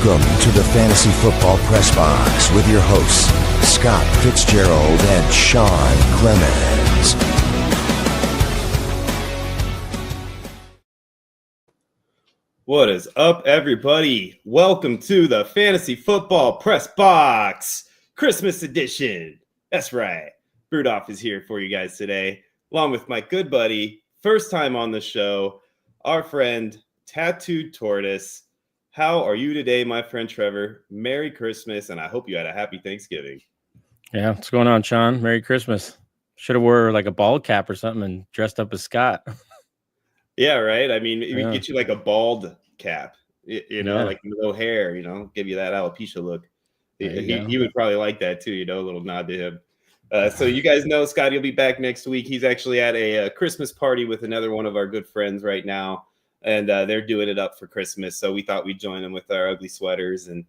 Welcome to the Fantasy Football Press Box with your hosts, Scott Fitzgerald and Sean Clemens. What is up, everybody? Welcome to the Fantasy Football Press Box, Christmas edition. That's right. Rudolph is here for you guys today, along with my good buddy, first time on the show, our friend, Tattooed Tortoise. How are you today, my friend Trevor? Merry Christmas, and I hope you had a happy Thanksgiving. Yeah, what's going on, Sean? Merry Christmas. Should have wore like a bald cap or something and dressed up as Scott. Yeah, right? I mean, we get you like a bald cap, like no hair, give you that alopecia look. He would probably like that too, a little nod to him. So you guys know Scotty will be back next week. He's actually at a Christmas party with another one of our good friends right now, and they're doing it up for Christmas. So we thought we'd join them with our ugly sweaters and,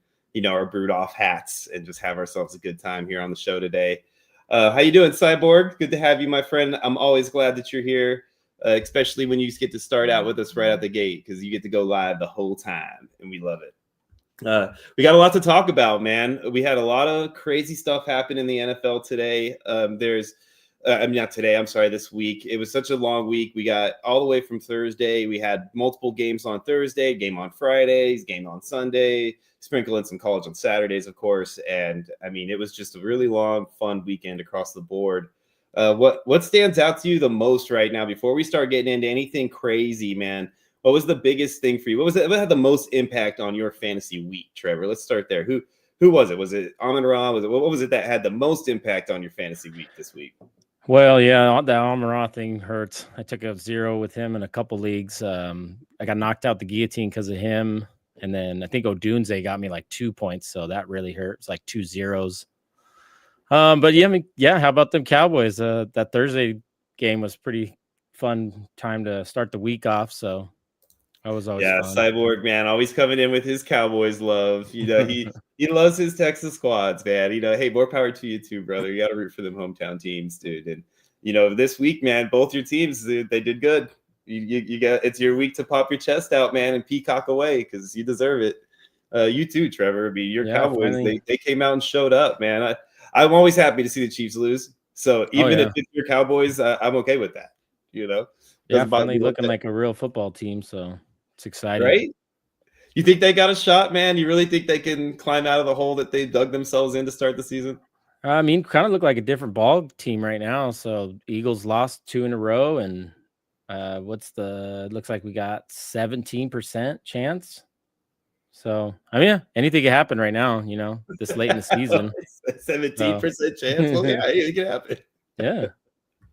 our brewed off hats and just have ourselves a good time here on the show today. How you doing, Cyborg? Good to have you, my friend. I'm always glad that you're here. Especially when you get to start out with us right out the gate, because you get to go live the whole time, and we love it. We got a lot to talk about, man. We had a lot of crazy stuff happen in the NFL today. This week. It was such a long week. We got all the way from Thursday. We had multiple games on Thursday, game on Fridays, game on Sunday, sprinkle in some college on Saturdays, of course. And, it was just a really long, fun weekend across the board. What stands out to you the most right now before we start getting into anything crazy, man? What was the biggest thing for you? What had the most impact on your fantasy week, Trevor? Let's start there. Who was it? Was it Amon-Ra? What was it that had the most impact on your fantasy week this week? Well, yeah, the Amon-Ra thing hurts. I took a 0 with him in a couple leagues. I got knocked out the guillotine because of him. And then I think Odunze got me like 2 points. So that really hurt. It's like 2 zeros. But how about them Cowboys? That Thursday game was pretty fun time to start the week off. So that was always fun. Cyborg, man, always coming in with his Cowboys love. He loves his Texas squads, man. Hey, more power to you too, brother. You got to root for them hometown teams, dude. And this week, man, both your teams they did good. You got it's your week to pop your chest out, man, and peacock away because you deserve it. You too, Trevor. Your Cowboys, finally. They came out and showed up, man. I'm always happy to see the Chiefs lose. So even if it's your Cowboys, I'm okay with that. Finally looking like a real football team. So it's exciting, right? You think they got a shot, man? You really think they can climb out of the hole that they dug themselves in to start the season? Kind of look like a different ball team right now. So Eagles lost 2 in a row, and looks like we got 17% chance. So, anything can happen right now, this late in the season. 17% chance? Well, yeah, it can happen. Yeah.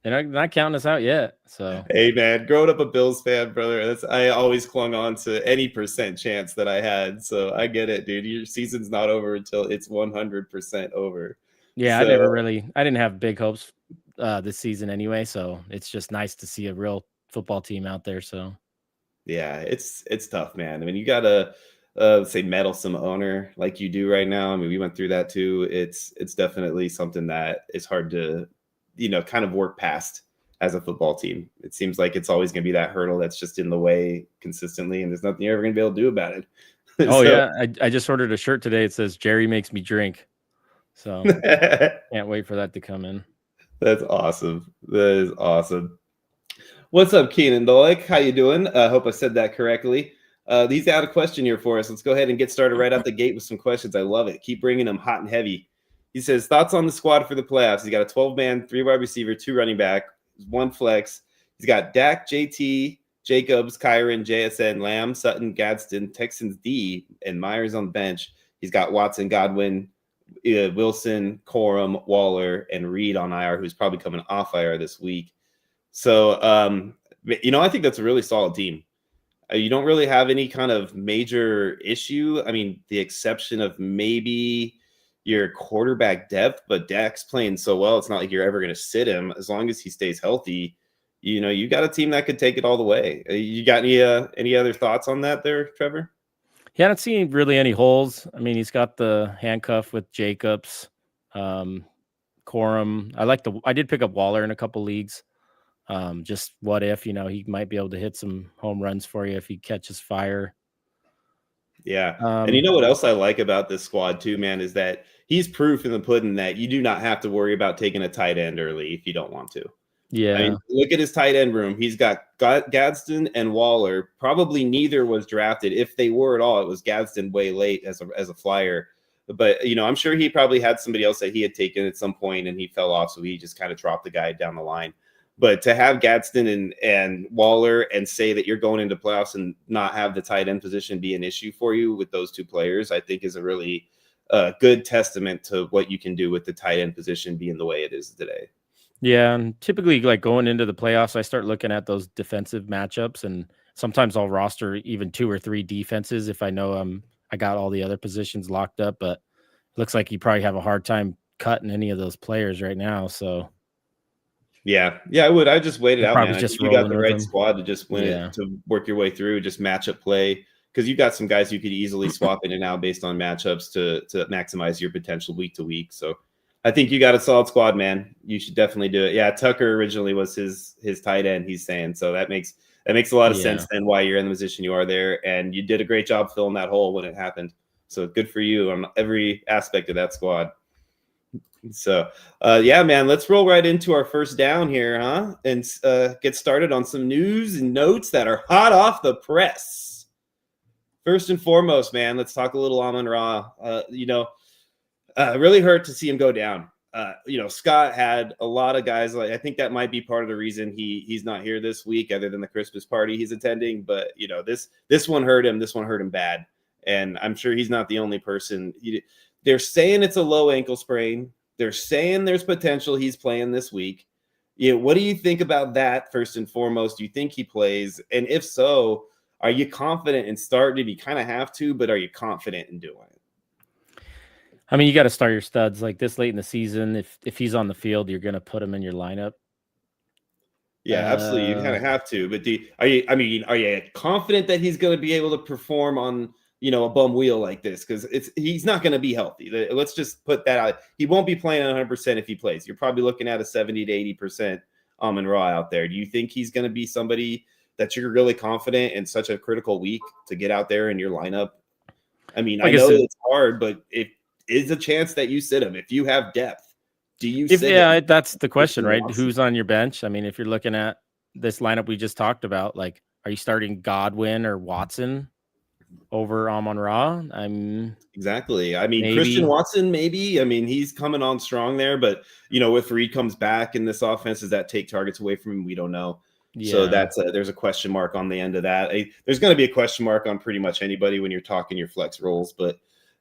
They're not counting us out yet. So, hey, man, growing up a Bills fan, brother, I always clung on to any percent chance that I had. So I get it, dude. Your season's not over until it's 100% over. Yeah, I didn't have big hopes this season anyway. So it's just nice to see a real football team out there. So, yeah, it's tough, man. You got to say meddlesome owner like you do right now. We went through that too. It's definitely something that is hard to, kind of work past as a football team. It seems like it's always going to be that hurdle that's just in the way consistently, and there's nothing you're ever going to be able to do about it. I just ordered a shirt today. It says Jerry makes me drink. So can't wait for that to come in. That's awesome. That is awesome. What's up, Keenan Dolik? How you doing? I hope I said that correctly. He's got a question here for us. Let's go ahead and get started right out the gate with some questions. I love it. Keep bringing them hot and heavy. He says, thoughts on the squad for the playoffs. He's got a 12-man, 3 wide receiver, 2 running back, 1 flex. He's got Dak, JT, Jacobs, Kyron, JSN, Lamb, Sutton, Gadsden, Texans D, and Myers on the bench. He's got Watson, Godwin, Wilson, Corum, Waller, and Reed on IR, who's probably coming off IR this week. So, I think that's a really solid team. You don't really have any kind of major issue. The exception of maybe your quarterback depth, but Dak's playing so well, it's not like you're ever going to sit him. As long as he stays healthy, you got a team that could take it all the way. You got any other thoughts on that there, Trevor? Yeah, I don't see really any holes. He's got the handcuff with Jacobs, Corum. I did pick up Waller in a couple leagues. Just what if, he might be able to hit some home runs for you if he catches fire. Yeah. And you know what else I like about this squad too, man, is that he's proof in the pudding that you do not have to worry about taking a tight end early if you don't want to. Yeah. I mean, look at his tight end room. He's got Gadsden and Waller. Probably neither was drafted. If they were at all, it was Gadsden way late as a flyer. But, I'm sure he probably had somebody else that he had taken at some point and he fell off. So he just kind of dropped the guy down the line. But to have Gadsden and Waller and say that you're going into playoffs and not have the tight end position be an issue for you with those two players, I think is a really good testament to what you can do with the tight end position being the way it is today. Yeah, and typically, like going into the playoffs, I start looking at those defensive matchups, and sometimes I'll roster even 2 or 3 defenses if I know I got all the other positions locked up. But it looks like you probably have a hard time cutting any of those players right now. So yeah, I would. I just waited out, man. I think you got the right squad to just win it, to work your way through, just matchup play, because you got some guys you could easily swap in and out based on matchups to maximize your potential week to week. So I think you got a solid squad, man. You should definitely do it. Yeah, Tucker originally was his tight end, he's saying. So that makes a lot of sense then why you're in the position you are there. And you did a great job filling that hole when it happened. So good for you on every aspect of that squad. So, yeah, man, let's roll right into our first down here, huh? And get started on some news and notes that are hot off the press. First and foremost, man, let's talk a little Amon-Ra. Really hurt to see him go down. Scott had a lot of guys. Like, I think that might be part of the reason he's not here this week, other than the Christmas party he's attending. But this one hurt him. This one hurt him bad, and I'm sure he's not the only person. They're saying it's a low ankle sprain. They're saying there's potential he's playing this week. What do you think about that? First and foremost, do you think he plays? And if so, are you confident in starting if you kind of have to? But are you confident in doing it? I mean, you got to start your studs like this late in the season. If he's on the field, you're going to put him in your lineup. Yeah, absolutely. You kind of have to. But are you confident that he's going to be able to perform on a bum wheel like this? Because he's not going to be healthy. Let's just put that out. He won't be playing 100% if he plays. You're probably looking at a 70 to 80% Amon-Ra out there. Do you think he's going to be somebody that you're really confident in such a critical week to get out there in your lineup? I mean, I know it's hard, but it is a chance that you sit him. If you have depth, do you sit him? That's the question, right? Who's on your bench? I mean, if you're looking at this lineup we just talked about, like, are you starting Godwin or Watson over Amon-Ra? Exactly. I mean, Christian Watson, maybe. I mean, he's coming on strong there, but if Reed comes back in this offense, does that take targets away from him? We don't know. Yeah. So there's a question mark on the end of that. There's going to be a question mark on pretty much anybody when you're talking your flex roles, but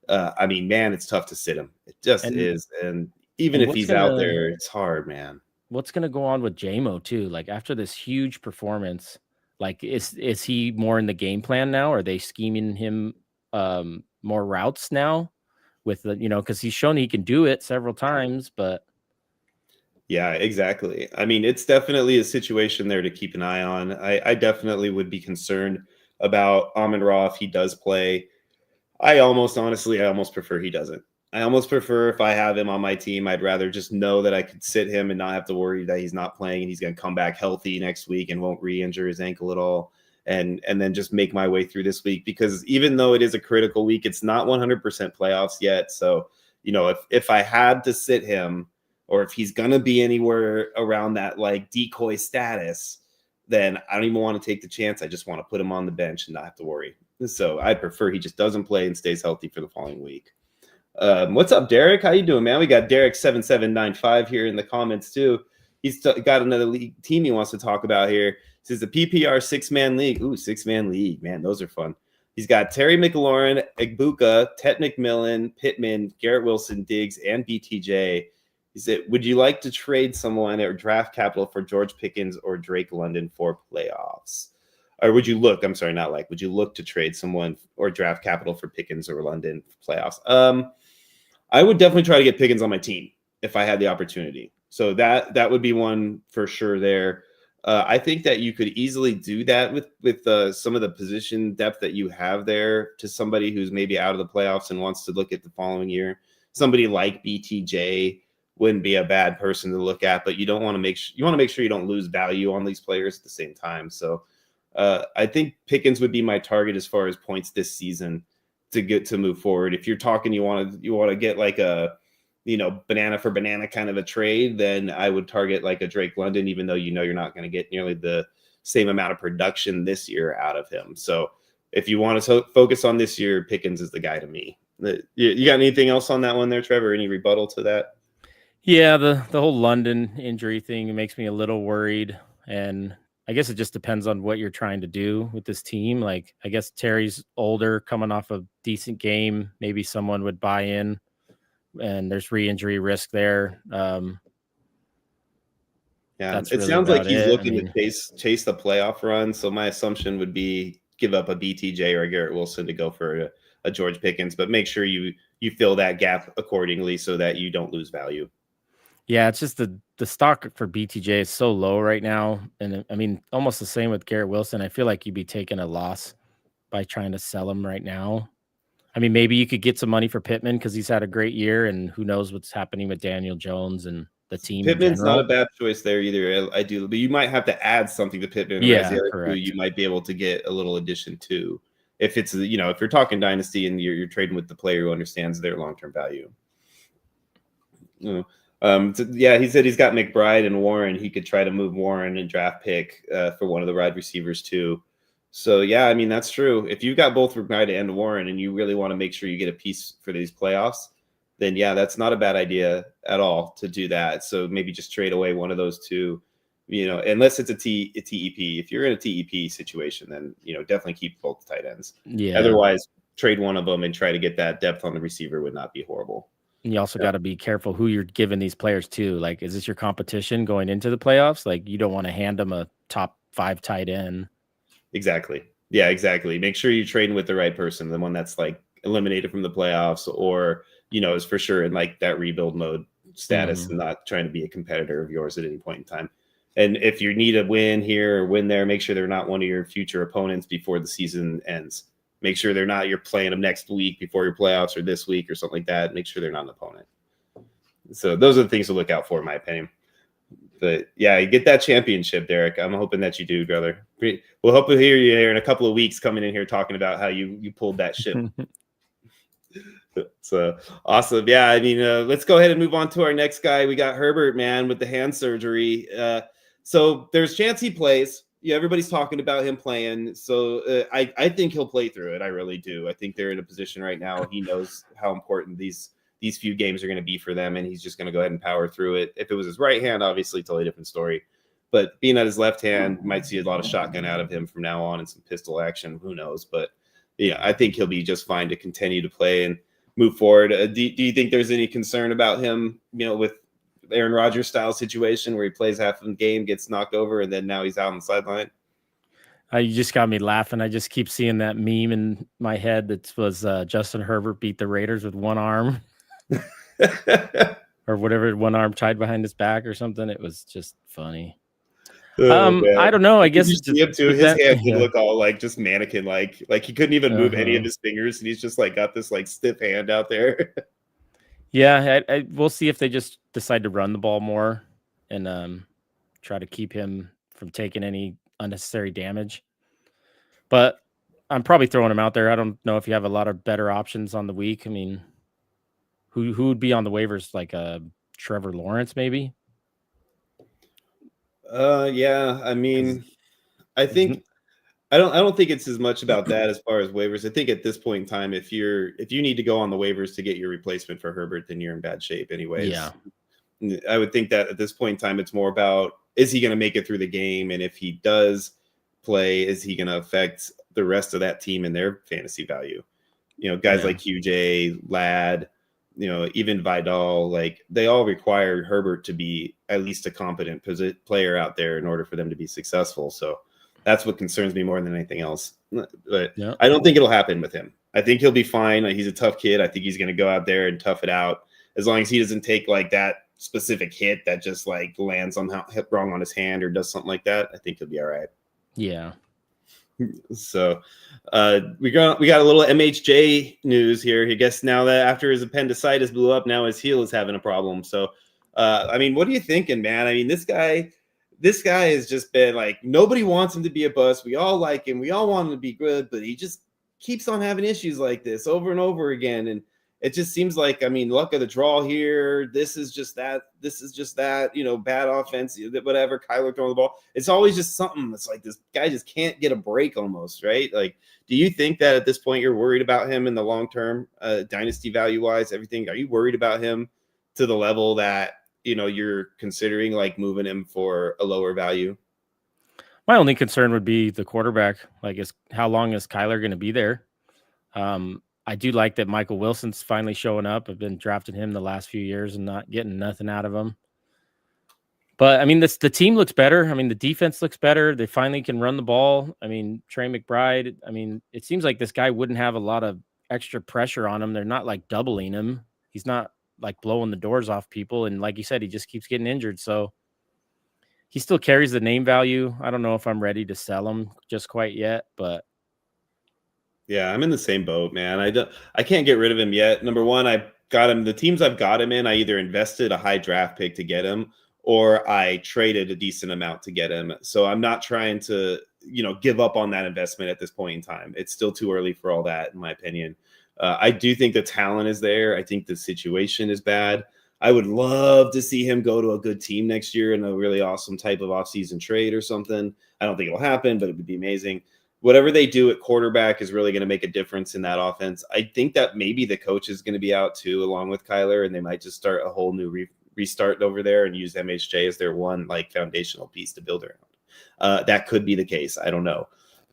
I mean, man, it's tough to sit him. It just is. And even if he's out there, it's hard, man. What's going to go on with JMO too? Like, after this huge performance, like, is he more in the game plan now? Are they scheming him more routes now with because he's shown he can do it several times, but. Yeah, exactly. I mean, it's definitely a situation there to keep an eye on. I definitely would be concerned about Amon-Ra if he does play. I almost prefer he doesn't. I almost prefer, if I have him on my team, I'd rather just know that I could sit him and not have to worry that he's not playing and he's going to come back healthy next week and won't re-injure his ankle at all. And then just make my way through this week, because even though it is a critical week, it's not 100% playoffs yet. So, if I had to sit him, or if he's going to be anywhere around that like decoy status, then I don't even want to take the chance. I just want to put him on the bench and not have to worry. So I prefer he just doesn't play and stays healthy for the following week. What's up, Derek? How you doing, man? We got Derek7795 here in the comments too. He's got another league team he wants to talk about here. This is the PPR 6-man league. Ooh, 6-man league, man, those are fun. He's got Terry McLaurin, Egbuka, Ted McMillan, Pittman, Garrett Wilson, Diggs, and BTJ. He said, would you like to trade someone or draft capital for George Pickens or Drake London for playoffs? Or would you look to trade someone or draft capital for Pickens or London for playoffs? I would definitely try to get Pickens on my team if I had the opportunity. So that would be one for sure there. I think that you could easily do that with some of the position depth that you have there to somebody who's maybe out of the playoffs and wants to look at the following year. Somebody like BTJ wouldn't be a bad person to look at, but you want to make sure you don't lose value on these players at the same time. So I think Pickens would be my target as far as points this season. get to move forward. If you're talking, you want to get like a, banana for banana kind of a trade, then I would target like a Drake London, even though you're not going to get nearly the same amount of production this year out of him. So if you want to focus on this year, Pickens is the guy to me. You got anything else on that one there, Trevor? Any rebuttal to that? Yeah, the whole London injury thing makes me a little worried, and I guess it just depends on what you're trying to do with this team. Like, I guess Terry's older, coming off a decent game. Maybe someone would buy in, and there's re-injury risk there. Yeah, That's it really sounds like about he's it. looking to chase the playoff run. So my assumption would be give up a BTJ or a Garrett Wilson to go for a George Pickens, but make sure you fill that gap accordingly so that you don't lose value. Yeah, it's just the stock for BTJ is so low right now. And I mean, almost the same with Garrett Wilson. I feel like you'd be taking a loss by trying to sell him right now. I mean, maybe you could get some money for Pittman because he's had a great year, and who knows what's happening with Daniel Jones and the team. Pittman's not a bad choice there either. I do, but you might have to add something to Pittman. Yeah, correct. You might be able to get a little addition to, if it's if you're talking dynasty and you're trading with the player who understands their long-term value. Yeah, he said he's got McBride and Warren. He could try to move Warren and draft pick for one of the wide receivers too. So yeah, I mean that's true. If you've got both McBride and Warren, and you really want to make sure you get a piece for these playoffs, then yeah, that's not a bad idea at all to do that. So maybe just trade away one of those two, unless it's a TEP. If you're in a TEP situation, then definitely keep both tight ends. Yeah. Otherwise, trade one of them and try to get that depth on the receiver would not be horrible. And you also got to be careful who you're giving these players to. Like, is this your competition going into the playoffs? Like, you don't want to hand them a top 5 tight end. Exactly. Yeah, exactly. Make sure you're trading with the right person, the one that's like eliminated from the playoffs or, is for sure in like that rebuild mode status and not trying to be a competitor of yours at any point in time. And if you need a win here or win there, make sure they're not one of your future opponents before the season ends. Make sure they're not, you're playing them next week before your playoffs or this week or something like that. Make sure they're not an opponent. So those are the things to look out for, in my opinion. But yeah, you get that championship, Derek. I'm hoping that you do, brother. We'll hope to hear you here in a couple of weeks coming in here talking about how you pulled that ship. So awesome. Yeah, I mean, let's go ahead and move on to our next guy. We got Herbert, man, with the hand surgery. So there's a chance he plays. Yeah, everybody's talking about him playing. So I think he'll play through it. I really do. I think they're in a position right now. He knows how important these few games are going to be for them, and he's just going to go ahead and power through it. If it was his right hand, obviously totally different story. But being at his left hand, might see a lot of shotgun out of him from now on and some pistol action. Who knows? But yeah, I think he'll be just fine to continue to play and move forward. Do you think there's any concern about him, with Aaron Rodgers style situation where he plays half of the game, gets knocked over, and then now he's out on the sideline? You just got me laughing. I just keep seeing that meme in my head that was Justin Herbert beat the Raiders with one arm or whatever, one arm tied behind his back or something. It was just funny. I don't know. I guess his hand did look all like just mannequin like he couldn't even move any of his fingers, and he's just like got this like stiff hand out there. Yeah, we'll see if they just decide to run the ball more and try to keep him from taking any unnecessary damage. But I'm probably throwing him out there. I don't know if you have a lot of better options on the week. I mean, who would be on the waivers, like Trevor Lawrence maybe? Yeah, I mean, I think I don't think it's as much about that as far as waivers. I think at this point in time, if you need to go on the waivers to get your replacement for Herbert, then you're in bad shape anyways. Yeah. I would think that at this point in time, it's more about, is he going to make it through the game? And if he does play, is he going to affect the rest of that team and their fantasy value? Guys like QJ, Ladd, even Vidal, like they all require Herbert to be at least a competent player out there in order for them to be successful. So that's what concerns me more than anything else. But I don't think it'll happen with him. I think he'll be fine. He's a tough kid. I think he's going to go out there and tough it out. As long as he doesn't take like that specific hit that just like lands somehow wrong on his hand or does something like that, I think he'll be all right. Yeah. So we got a little MHJ news here. I guess now that after his appendicitis blew up, now his heel is having a problem. So I mean, what are you thinking, man? I mean, this guy has just been like, nobody wants him to be a bust. We all like him. We all want him to be good, but he just keeps on having issues like this over and over again. And it just seems like, I mean, luck of the draw here. This is just that. This is just that, bad offense, whatever. Kyler throwing the ball. It's always just something. It's like this guy just can't get a break almost, right? Like, do you think that at this point you're worried about him in the long term, dynasty value wise, everything? Are you worried about him to the level that, you're considering like moving him for a lower value? My only concern would be the quarterback. Like, how long is Kyler going to be there? I do like that Michael Wilson's finally showing up. I've been drafting him the last few years and not getting nothing out of him. But, I mean, the team looks better. I mean, the defense looks better. They finally can run the ball. I mean, Trey McBride, I mean, it seems like this guy wouldn't have a lot of extra pressure on him. They're not, like, doubling him. He's not, like, blowing the doors off people. And like you said, he just keeps getting injured. So he still carries the name value. I don't know if I'm ready to sell him just quite yet, but yeah, I'm in the same boat, man. I can't get rid of him yet. Number one, I got him. The teams I've got him in, I either invested a high draft pick to get him, or I traded a decent amount to get him. So I'm not trying to, give up on that investment at this point in time. It's still too early for all that, in my opinion. I do think the talent is there. I think the situation is bad. I would love to see him go to a good team next year in a really awesome type of offseason trade or something. I don't think it'll happen, but it would be amazing. Whatever they do at quarterback is really going to make a difference in that offense. I think that maybe the coach is going to be out too, along with Kyler, and they might just start a whole new restart over there and use MHJ as their one like foundational piece to build around. That could be the case. I don't know.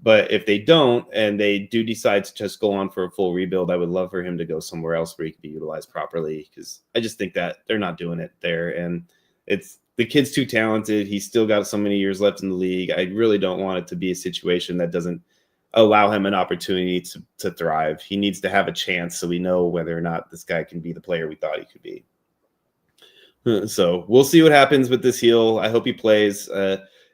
But if they don't, and they do decide to just go on for a full rebuild, I would love for him to go somewhere else where he could be utilized properly, because I just think that they're not doing it there. And the kid's too talented. He's still got so many years left in the league. I really don't want it to be a situation that doesn't allow him an opportunity to thrive. He needs to have a chance so we know whether or not this guy can be the player we thought he could be. So we'll see what happens with this heel. I hope he plays.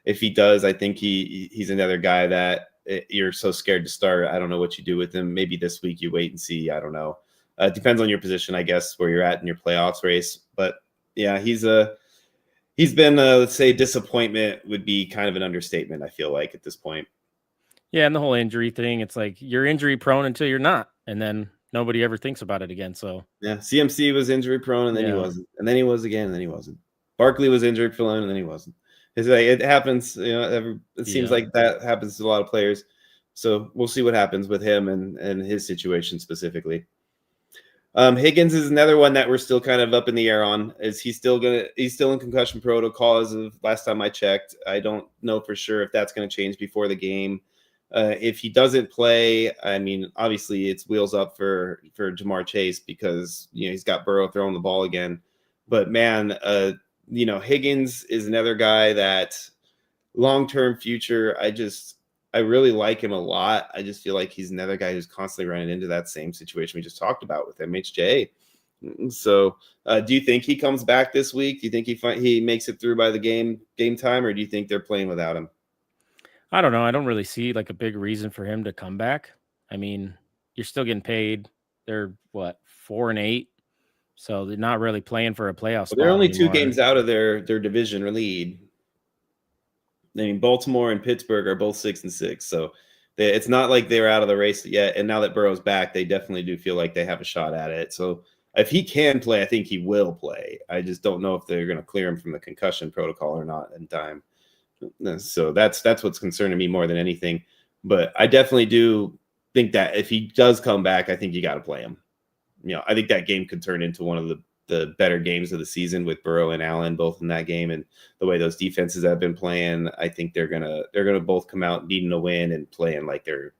If he does, I think he's another guy that you're so scared to start. I don't know what you do with him. Maybe this week you wait and see. I don't know. It depends on your position, I guess, where you're at in your playoffs race. But yeah, he's been, let's say, disappointment would be kind of an understatement, I feel like, at this point. Yeah, and the whole injury thing, it's like you're injury prone until you're not, and then nobody ever thinks about it again. So yeah, CMC was injury prone, and then he wasn't, and then he was again, and then he wasn't. Barkley was injury prone, and then he wasn't. It's like it happens, it seems like that happens to a lot of players. So we'll see what happens with him and his situation specifically. Higgins is another one that we're still kind of up in the air on. He's still in concussion protocol as of last time I checked. I don't know for sure if that's going to change before the game. If he doesn't play, I mean, obviously it's wheels up for Jamar Chase, because he's got Burrow throwing the ball again. But man, Higgins is another guy that long-term future, I really like him a lot. I just feel like he's another guy who's constantly running into that same situation we just talked about with MHJ. So do you think he comes back this week? Do you think he makes it through by the game time, or do you think they're playing without him? I don't know. I don't really see like a big reason for him to come back. I mean, you're still getting paid. They're 4-8. So they're not really playing for a playoff spot. They're only anymore. 2 games out of their division or lead. I mean, Baltimore and Pittsburgh are both 6-6. So it's not like they're out of the race yet. And now that Burrow's back, they definitely do feel like they have a shot at it. So if he can play, I think he will play. I just don't know if they're going to clear him from the concussion protocol or not in time. So that's what's concerning me more than anything. But I definitely do think that if he does come back, I think you got to play him. I think that game could turn into one of the better games of the season with Burrow and Allen both in that game, and the way those defenses have been playing. I think they're gonna both come out needing a win and playing like they're,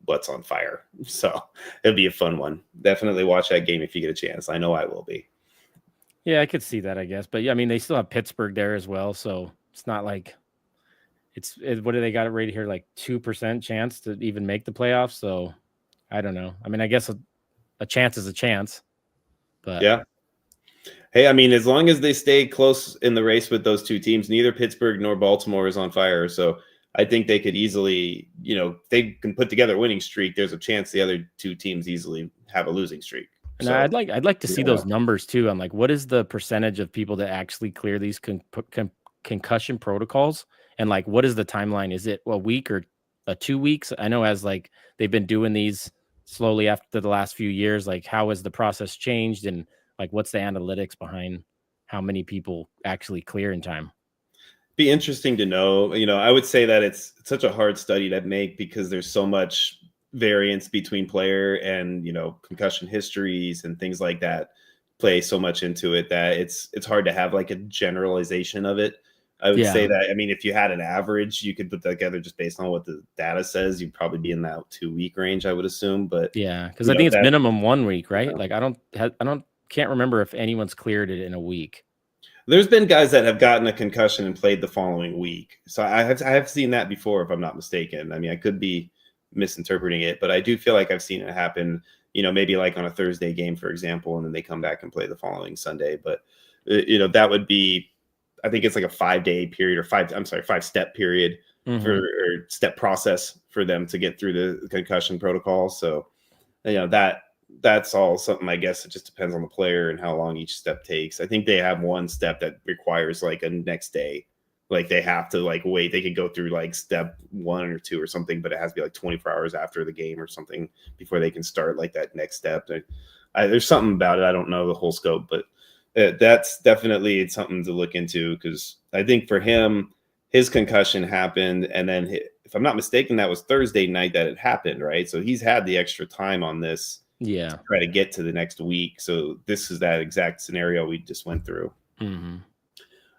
what's on fire. So it'll be a fun one. Definitely watch that game if you get a chance. I know I will be. Yeah, I could see that, I guess. But yeah, I mean, they still have Pittsburgh there as well, so it's not like what do they got it rated here, like 2% chance to even make the playoffs? So I don't know. I mean, I guess a chance is a chance. But yeah. Hey, I mean, as long as they stay close in the race with those 2 teams, neither Pittsburgh nor Baltimore is on fire. So I think they could easily, if they can put together a winning streak, there's a chance the other 2 teams easily have a losing streak. And I'd like to see those numbers too. I'm like, what is the percentage of people that actually clear these concussion protocols? And like, what is the timeline? Is it a week or 2 weeks? I know as like they've been doing these slowly after the last few years, like how has the process changed and like what's the analytics behind how many people actually clear in time? Be interesting to know. I would say that it's such a hard study to make because there's so much variance between player and concussion histories and things like that play so much into it that it's hard to have like a generalization of it. I would say Yeah. that, if you had an average, you could put that together just based on what the data says. You'd probably be in that 2-week range, I would assume. But Yeah, because I think it's minimum 1 week, right? Like can't remember if anyone's cleared it in a week. there's been guys that have gotten a concussion and played the following week. So I have seen that before, if I'm not mistaken. I mean, I could be misinterpreting it, but I do feel like I've seen it happen, maybe like on a Thursday game, for example, and then they come back and play the following Sunday. But, that would be, I think it's like a 5-day period or 5-step period or step process for them to get through the concussion protocol. So, that's all something, I guess it just depends on the player and how long each step takes. I think they have one step that requires like a next day. Like they have to like wait. They could go through like step 1 or 2 or something, but it has to be like 24 hours after the game or something before they can start like that next step. There's something about it. I don't know the whole scope, but that's definitely something to look into because I think for him, his concussion happened. And then if I'm not mistaken, that was Thursday night that it happened, right? So he's had the extra time on this. Yeah. To try to get to the next week. So this is that exact scenario we just went through.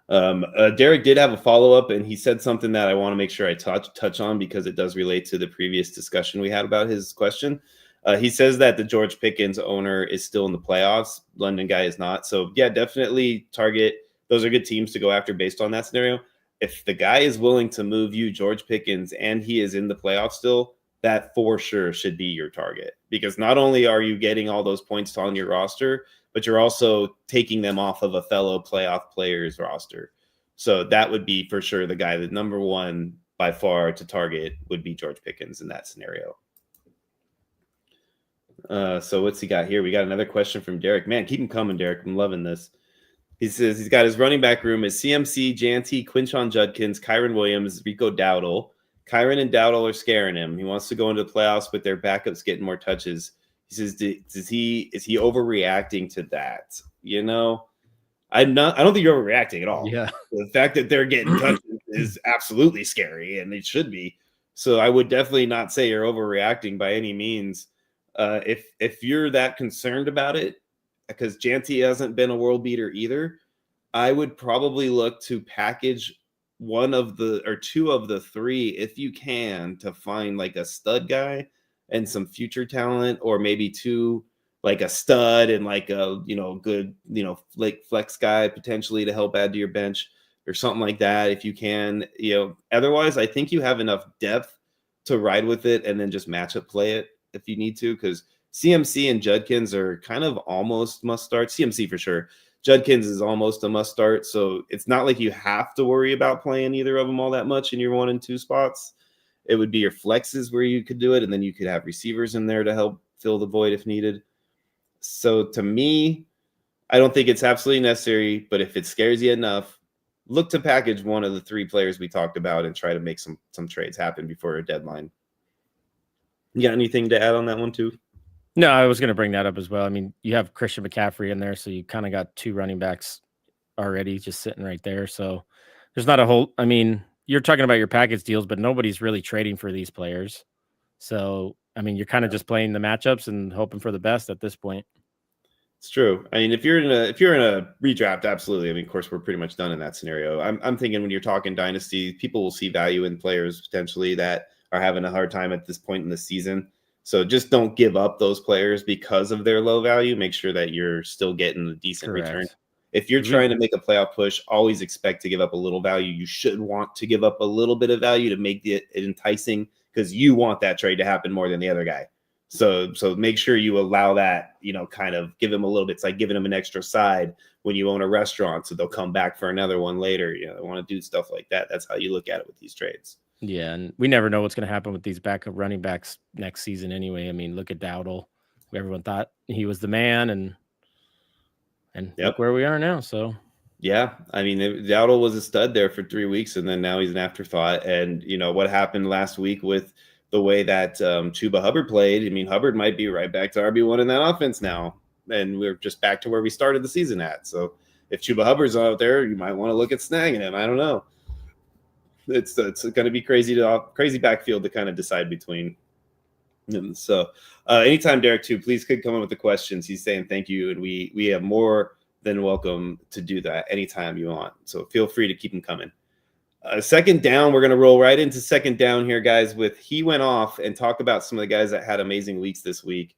Derek did have a follow-up, and he said something that I want to make sure I touch on because it does relate to the previous discussion we had about his question. He says that the George Pickens owner is still in the playoffs. London guy is not. So yeah, definitely target. Those are good teams to go after based on that scenario. If the guy is willing to move you, George Pickens, and he is in the playoffs still, that for sure should be your target because not only are you getting all those points on your roster, but you're also taking them off of a fellow playoff player's roster. So that would be for sure the guy that number one by far to target would be George Pickens in that scenario. So what's he got here? We got another question from Derek. Man, keep him coming, Derek. I'm loving this. He says he's got his running back room is CMC, Janty, Quinshon Judkins, Kyron Williams, Rico Dowdle. Kyron and Dowdle are scaring him. He wants to go into the playoffs, but their backups getting more touches. He says, is he overreacting to that? I don't think you're overreacting at all. Yeah. The fact that they're getting touches is absolutely scary, and it should be. So I would definitely not say you're overreacting by any means. If you're that concerned about it, because Janty hasn't been a world beater either, I would probably look to package one of the or two of the three if you can to find like a stud guy and some future talent, or maybe two, like a stud and like a good like flex guy potentially to help add to your bench or something like that if you can. Otherwise I think you have enough depth to ride with it and then just matchup play it if you need to, because CMC and Judkins are kind of almost must start. CMC for sure. Judkins is almost a must start, so it's not like you have to worry about playing either of them all that much in your 1 and 2 spots. It would be your flexes where you could do it, and then you could have receivers in there to help fill the void if needed. So to me, I don't think it's absolutely necessary, but if it scares you enough, look to package one of the 3 players we talked about and try to make some trades happen before a deadline. You got anything to add on that one too? No, I was going to bring that up as well. I mean, you have Christian McCaffrey in there, so you kind of got 2 running backs already just sitting right there. So there's not a whole, I mean, you're talking about your package deals, but nobody's really trading for these players. So, I mean, you're kind of just playing the matchups and hoping for the best at this point. It's true. I mean, if you're in a redraft, absolutely. I mean, of course, we're pretty much done in that scenario. I'm thinking when you're talking dynasty, people will see value in players potentially that are having a hard time at this point in the season. So just don't give up those players because of their low value. Make sure that you're still getting a decent return. If you're trying to make a playoff push, always expect to give up a little value. You should want to give up a little bit of value to make it enticing because you want that trade to happen more than the other guy. So make sure you allow that, kind of give them a little bit. It's like giving them an extra side when you own a restaurant. So they'll come back for another one later. They want to do stuff like that. That's how you look at it with these trades. Yeah, and we never know what's going to happen with these backup running backs next season anyway. I mean, look at Dowdle. Everyone thought he was the man, and look where we are now. So Yeah, I mean, Dowdle was a stud there for 3 weeks, and then now he's an afterthought. And what happened last week with the way that Chuba Hubbard played? I mean, Hubbard might be right back to RB1 in that offense now, and we're just back to where we started the season at. So if Chuba Hubbard's out there, you might want to look at snagging him. I don't know. It's going to be crazy backfield to kind of decide between. And so anytime Derek too, please could come in with the questions. He's saying thank you, and we have more than welcome to do that anytime you want. So feel free to keep them coming. Second down, we're going to roll right into second down here, guys, with He Went Off and talk about some of the guys that had amazing weeks this week.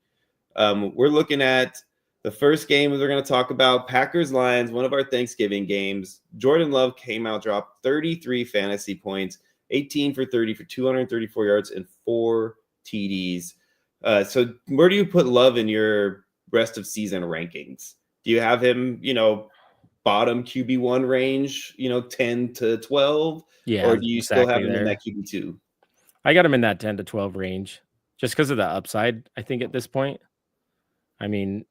We're looking at the first game we're going to talk about, Packers-Lions, one of our Thanksgiving games. Jordan Love came out, dropped 33 fantasy points, 18 for 30 for 234 yards and 4 TDs. So where do you put Love in your rest of season rankings? Do you have him, bottom QB1 range, 10 to 12? Yeah. Or do you still have him in that QB2? I got him in that 10 to 12 range just because of the upside, I think, at this point. I mean,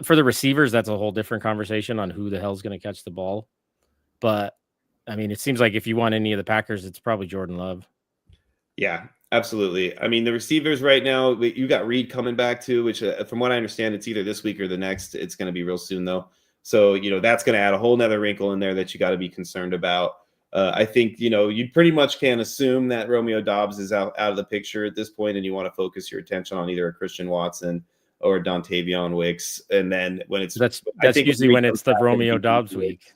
for the receivers, that's a whole different conversation on who the hell's going to catch the ball. But, I mean, it seems like if you want any of the Packers, it's probably Jordan Love. Yeah, absolutely. I mean, the receivers right now, you got Reed coming back too, which from what I understand, it's either this week or the next. It's going to be real soon, though. So, that's going to add a whole nother wrinkle in there that you got to be concerned about. I think, you pretty much can assume that Romeo Doubs is out of the picture at this point, and you want to focus your attention on either a Christian Watson or Dontavion Wicks. And then when that's usually when it's the Romeo Doubs week.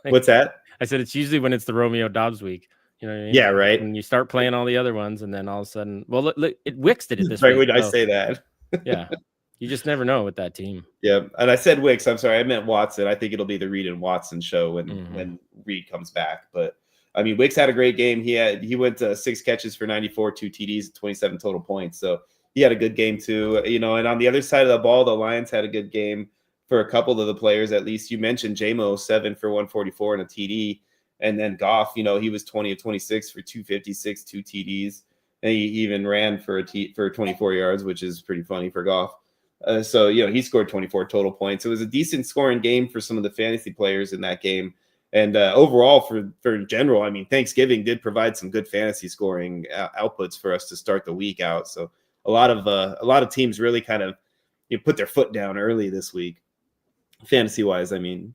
What's that? I said it's usually when it's the Romeo Doubs week. You know what I mean? Yeah, right. When you start playing all the other ones, and then all of a sudden, well, look Wicks did it this week. Would I say that? Yeah, you just never know with that team. Yeah, and I said Wicks. I'm sorry, I meant Watson. I think it'll be the Reed and Watson show when Reed comes back. But I mean, Wicks had a great game. He went to 6 catches for 94, 2 TDs, 27 total points. So he had a good game too. And on the other side of the ball, the Lions had a good game for a couple of the players. At least you mentioned J-Mo, 7 for 144 and a TD. And then Goff, he was 20 of 26 for 256, 2 TDs. And he even ran for 24 yards, which is pretty funny for Goff. So, he scored 24 total points. It was a decent scoring game for some of the fantasy players in that game. And overall, for general, I mean, Thanksgiving did provide some good fantasy scoring outputs for us to start the week out. So a lot of teams really kind of put their foot down early this week, fantasy wise. I mean,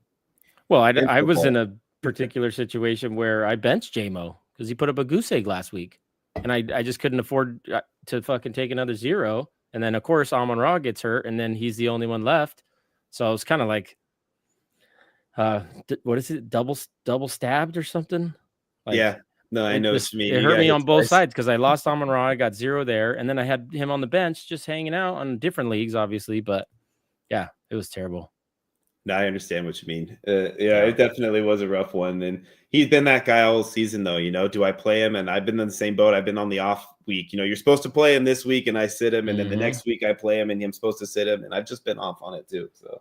well, I was in a particular situation where I benched J-Mo because he put up a goose egg last week, and I just couldn't afford to fucking take another 0. And then of course Amon-Ra gets hurt, and then he's the only one left. So I was kind of like, what is it? Double stabbed or something? Like, yeah. No, I know what you mean. It hurt me on both sides because I lost Amon-Ra, I got 0 there, and then I had him on the bench just hanging out on different leagues, obviously. But yeah, it was terrible. No, I understand what you mean. It definitely was a rough one. And he's been that guy all season, though. Do I play him? And I've been in the same boat. I've been on the off week. You're supposed to play him this week, and I sit him. And then the next week I play him, and I'm supposed to sit him. And I've just been off on it, too. So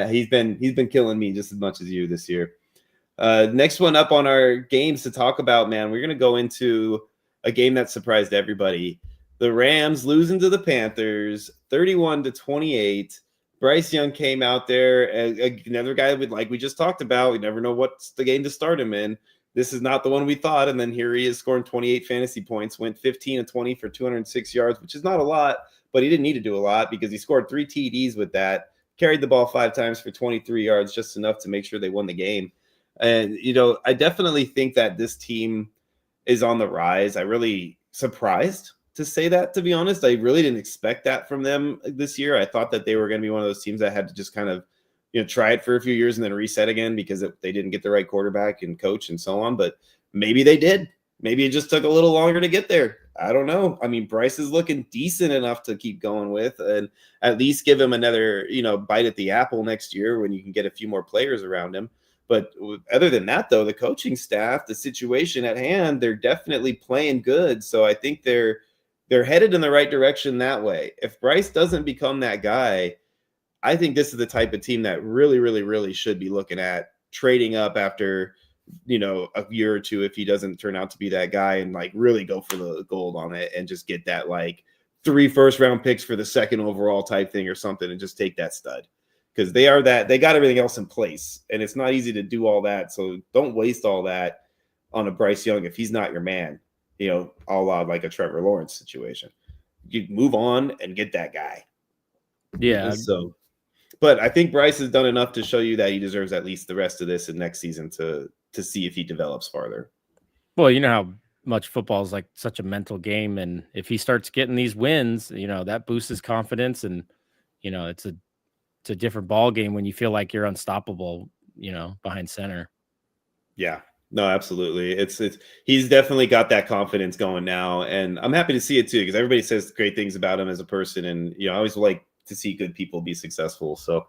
he's been killing me just as much as you this year. Next one up on our games to talk about, man, we're going to go into a game that surprised everybody. The Rams losing to the Panthers 31-28. Bryce Young came out there, another guy we just talked about. We never know what's the game to start him in. This is not the one we thought. And then here he is scoring 28 fantasy points, went 15 of 20 for 206 yards, which is not a lot, but he didn't need to do a lot because he scored 3 TDs with that, carried the ball 5 times for 23 yards, just enough to make sure they won the game. And, I definitely think that this team is on the rise. I really surprised to say that, to be honest. I really didn't expect that from them this year. I thought that they were going to be one of those teams that had to just kind of, try it for a few years and then reset again because they didn't get the right quarterback and coach and so on. But maybe they did. Maybe it just took a little longer to get there. I don't know. I mean, Bryce is looking decent enough to keep going with and at least give him another, bite at the apple next year when you can get a few more players around him. But other than that, though, the coaching staff, the situation at hand, they're definitely playing good. So I think they're headed in the right direction that way. If Bryce doesn't become that guy, I think this is the type of team that really, really, really should be looking at trading up after, a year or two if he doesn't turn out to be that guy and really go for the gold on it and just get that 3 first-round picks for the second overall type thing or something and just take that stud. because they got everything else in place, and it's not easy to do all that. So don't waste all that on a Bryce Young if he's not your man, a la like a Trevor Lawrence situation. You move on and get that guy. Yeah. So, but I think Bryce has done enough to show you that he deserves at least the rest of this and next season to see if he develops farther. Well, you know how much football is like such a mental game, and if he starts getting these wins, that boosts his confidence, and it's a different ball game when you feel like you're unstoppable, behind center. Yeah, no, absolutely. It's he's definitely got that confidence going now, and I'm happy to see it too, because everybody says great things about him as a person, and I always like to see good people be successful. So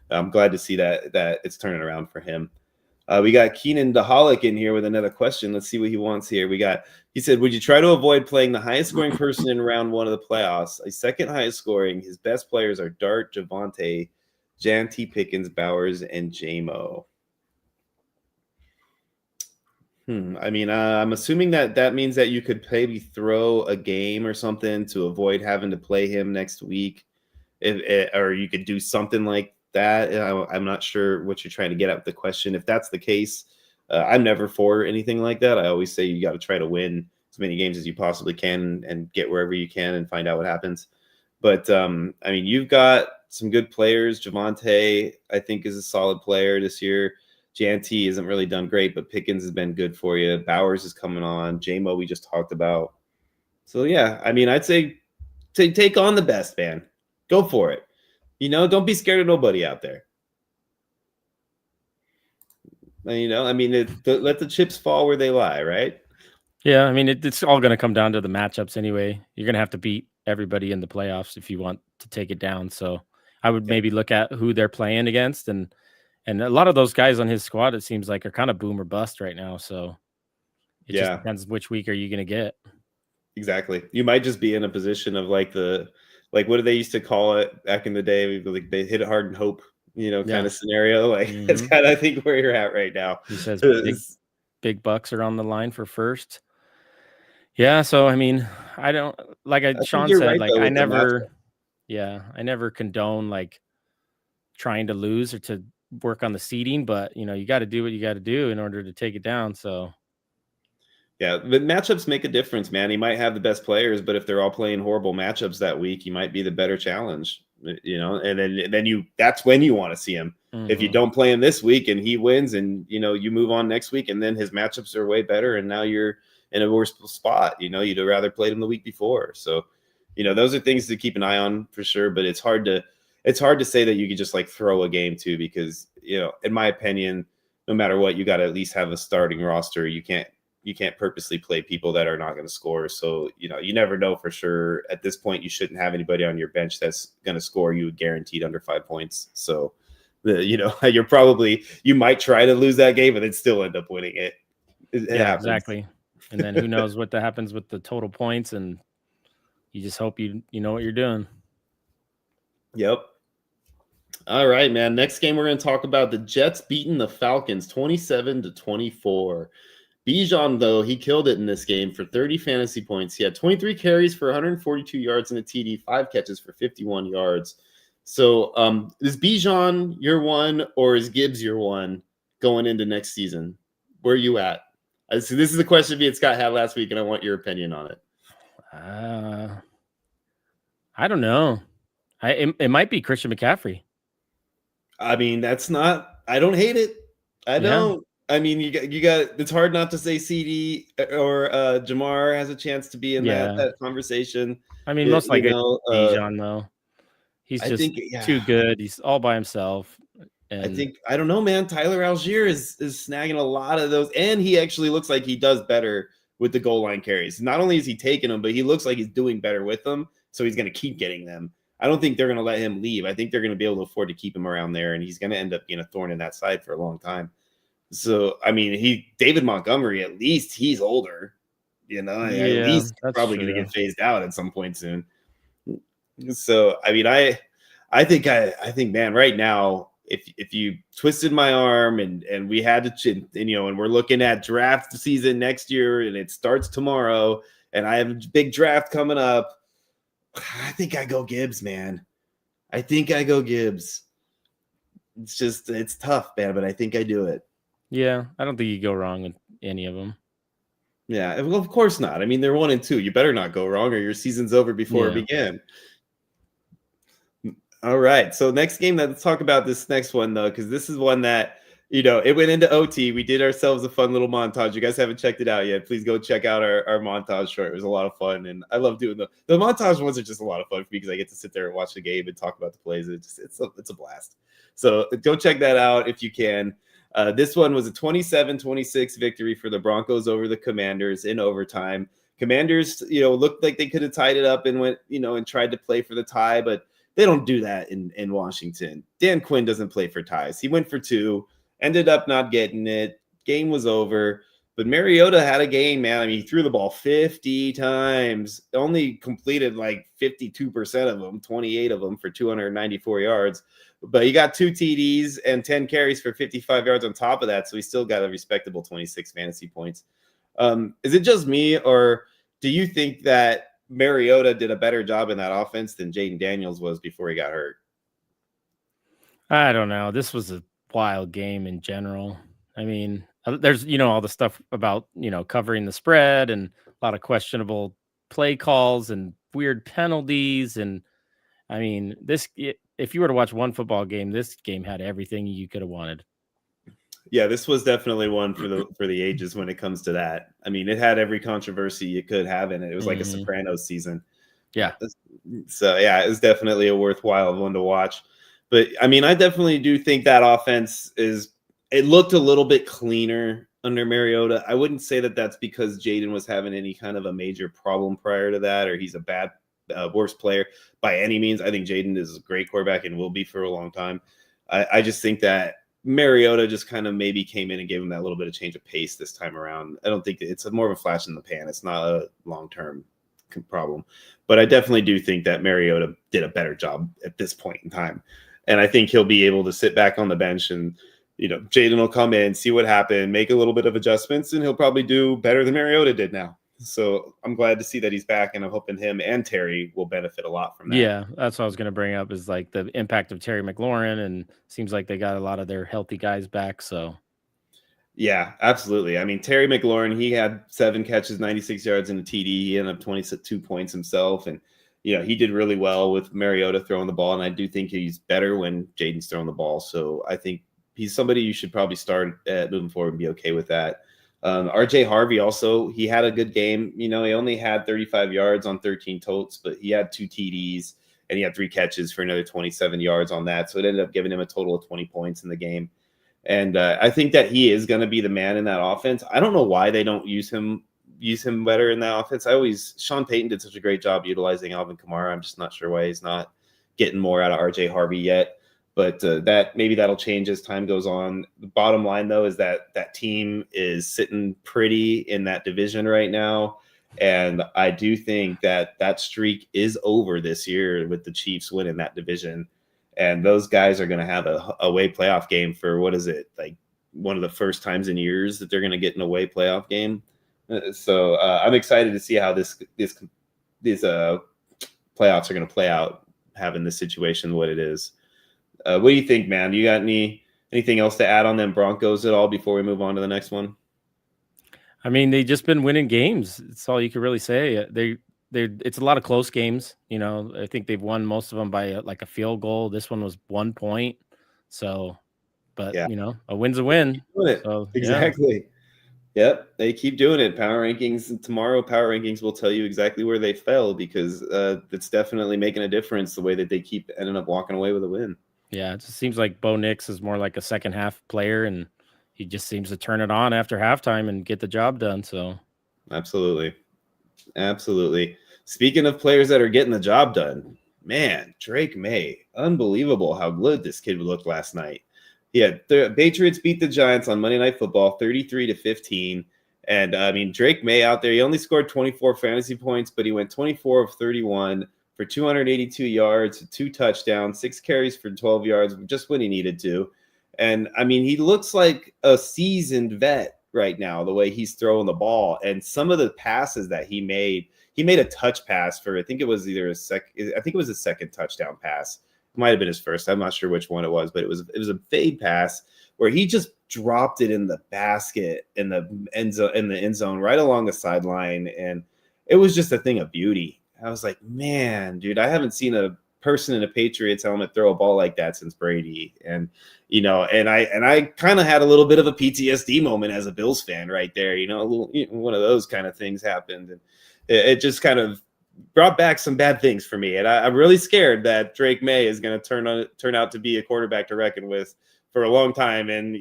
I'm glad to see that it's turning around for him. We got Keenan Daholic in here with another question. Let's see what he wants here. He said, would you try to avoid playing the highest scoring person in round 1 of the playoffs? A second highest scoring. His best players are Dart, Javonte, Jan T. Pickens, Bowers, and J-Mo. I mean, I'm assuming that means that you could maybe throw a game or something to avoid having to play him next week, or you could do something like that. I'm not sure what you're trying to get at with the question. If that's the case, I'm never for anything like that. I always say you got to try to win as many games as you possibly can and get wherever you can and find out what happens. But I mean, you've got some good players. Javonte, I think, is a solid player this year. J&T hasn't really done great, but Pickens has been good for you. Bowers is coming on. J-Mo we just talked about. So, yeah, I mean, I'd say take on the best, man. Go for it. Don't be scared of nobody out there. I mean, let the chips fall where they lie, right? Yeah, I mean, it's all going to come down to the matchups anyway. You're going to have to beat everybody in the playoffs if you want to take it down. So I would maybe look at who they're playing against, and a lot of those guys on his squad, it seems like, are kind of boom or bust right now. So it just depends which week are you going to get. Exactly. You might just be in a position of like what do they used to call it back in the day? Like they hit it hard and hope, kind of scenario. Like that's kind of, I think, where you're at right now. He says big bucks are on the line for first. Yeah. So, I mean, I don't, like Sean said, right, like I never condone like trying to lose or to work on the seeding, but you got to do what you got to do in order to take it down. So yeah, the matchups make a difference, man. He might have the best players, but if they're all playing horrible matchups that week, he might be the better challenge, and then that's when you want to see him. If you don't play him this week and he wins and you move on next week and then his matchups are way better and now you're in a worse spot, you'd have rather played him the week before. So those are things to keep an eye on for sure, but it's hard to say that you could just like throw a game too, because in my opinion, no matter what, you got to at least have a starting roster. You can't purposely play people that are not going to score. So you never know for sure. At this point, you shouldn't have anybody on your bench that's going to score you guaranteed under 5 points. So you might try to lose that game and then still end up winning it. It happens. Exactly. And then who knows what happens with the total points, and you just hope you know what you're doing. Yep. All right, man. Next game, we're going to talk about the Jets beating the Falcons 27-24. Bijan, though, he killed it in this game for 30 fantasy points. He had 23 carries for 142 yards and a TD, 5 catches for 51 yards. So is Bijan your one, or is Gibbs your one going into next season? Where are you at? So this is the question me and Scott had last week, and I want your opinion on it. I don't know. It might be Christian McCaffrey. I mean, I don't hate it. I don't. I mean, you got. It's hard not to say CD or Jamar has a chance to be in that conversation. I mean, most likely Bijan though. He's too good. He's all by himself. And I don't know, man. Tyler Algier is snagging a lot of those, and he actually looks like he does better with the goal line carries. Not only is he taking them, but he looks like he's doing better with them. So he's going to keep getting them. I don't think they're going to let him leave. I think they're going to be able to afford to keep him around there, and he's going to end up being a thorn in that side for a long time. So, I mean, David Montgomery, at least he's older, at least probably going to get phased out at some point soon. So, I mean, I think, man, right now, if you twisted my arm and we had to, and we're looking at draft season next year and it starts tomorrow and I have a big draft coming up, I think I go Gibbs, man. I think I go Gibbs. it's tough, man, but I think I do it. Yeah, I don't think you go wrong with any of them. Yeah, well, of course not. I mean, they're 1-2. You better not go wrong, or your season's over before it began. All right. So next game, let's talk about this next one though, because this is one that it went into OT. We did ourselves a fun little montage. You guys haven't checked it out yet. Please go check out our montage short. It was a lot of fun, and I love doing the montage ones. Are just a lot of fun for me because I get to sit there and watch the game and talk about the plays. It's a blast. So go check that out if you can. This one was a 27-26 victory for the Broncos over the Commanders in overtime. Commanders, looked like they could have tied it up and went, and tried to play for the tie, but they don't do that in Washington. Dan Quinn doesn't play for ties. He went for 2, ended up not getting it. Game was over. But Mariota had a game, man. I mean, he threw the ball 50 times, only completed like 52% of them, 28 of them for 294 yards. But he got 2 TDs and 10 carries for 55 yards on top of that. So he still got a respectable 26 fantasy points. Is it just me, or do you think that Mariota did a better job in that offense than Jaden Daniels was before he got hurt? I don't know. This was a wild game in general. I mean, there's, all the stuff about, covering the spread and a lot of questionable play calls and weird penalties. And I mean, if you were to watch one football game, this game had everything you could have wanted. Yeah, this was definitely one for the ages when it comes to that. I mean, it had every controversy you could have in it. It was like a Sopranos season. Yeah. So, yeah, it was definitely a worthwhile one to watch. But, I mean, I definitely do think that offense it looked a little bit cleaner under Mariota. I wouldn't say that that's because Jaden was having any kind of a major problem prior to that, or he's a bad, worse player by any means. I think Jaden is a great quarterback and will be for a long time. I just think that Mariota just kind of maybe came in and gave him that little bit of change of pace this time around. I don't think it's more of a flash in the pan. It's not a long-term problem. But I definitely do think that Mariota did a better job at this point in time. And I think he'll be able to sit back on the bench and, Jaden will come in, see what happened, make a little bit of adjustments, and he'll probably do better than Mariota did now. So I'm glad to see that he's back, and I'm hoping him and Terry will benefit a lot from that. Yeah, that's what I was going to bring up is like the impact of Terry McLaurin, and seems like they got a lot of their healthy guys back. So, yeah, absolutely. I mean, Terry McLaurin, he had 7 catches, 96 yards, and a TD. He ended up 22 points himself, and he did really well with Mariota throwing the ball, and I do think he's better when Jaden's throwing the ball. So I think he's somebody you should probably start moving forward and be okay with that. RJ Harvey also, he had a good game. He only had 35 yards on 13 totes, but he had 2 TDs and he had 3 catches for another 27 yards on that. So it ended up giving him a total of 20 points in the game. And I think that he is going to be the man in that offense. I don't know why they don't use him better in that offense. Sean Payton did such a great job utilizing Alvin Kamara. I'm just not sure why he's not getting more out of RJ Harvey yet. But maybe that'll change as time goes on. The bottom line, though, is that team is sitting pretty in that division right now. And I do think that streak is over this year with the Chiefs winning that division. And those guys are going to have a away playoff game for, what is it, like one of the first times in years that they're going to get an away playoff game. So I'm excited to see how these playoffs are going to play out, having this situation what it is. What do you think, man? Do you got anything else to add on them Broncos at all before we move on to the next one? I mean, they've just been winning games. That's all you can really say. It's a lot of close games. I think they've won most of them by like a field goal. This one was 1 point. So, but yeah. A win's a win. So, exactly. Yeah. Yep. They keep doing it. Power rankings tomorrow. Power rankings will tell you exactly where they fell because it's definitely making a difference the way that they keep ending up walking away with a win. Yeah, it just seems like Bo Nix is more like a second half player, and he just seems to turn it on after halftime and get the job done. So, absolutely. Speaking of players that are getting the job done, man, Drake May, unbelievable how good this kid looked last night. Yeah, the Patriots beat the Giants on Monday Night Football, 33-15. And I mean, Drake May out there, he only scored 24 fantasy points, but he went 24 of 31. For 282 yards, 2 touchdowns, 6 carries for 12 yards, just when he needed to. And, I mean, he looks like a seasoned vet right now, the way he's throwing the ball. And some of the passes that he made a touch pass for, I think it was a second touchdown pass. might have been his first. I'm not sure which one it was, but it was a fade pass where he just dropped it in the basket in the end zone right along the sideline, and it was just a thing of beauty. I was like, man, dude, I haven't seen a person in a Patriots helmet throw a ball like that since Brady. And I kind of had a little bit of a PTSD moment as a Bills fan right there. One of those kind of things happened, and it just kind of brought back some bad things for me. And I'm really scared that Drake May is going to turn out to be a quarterback to reckon with for a long time. And,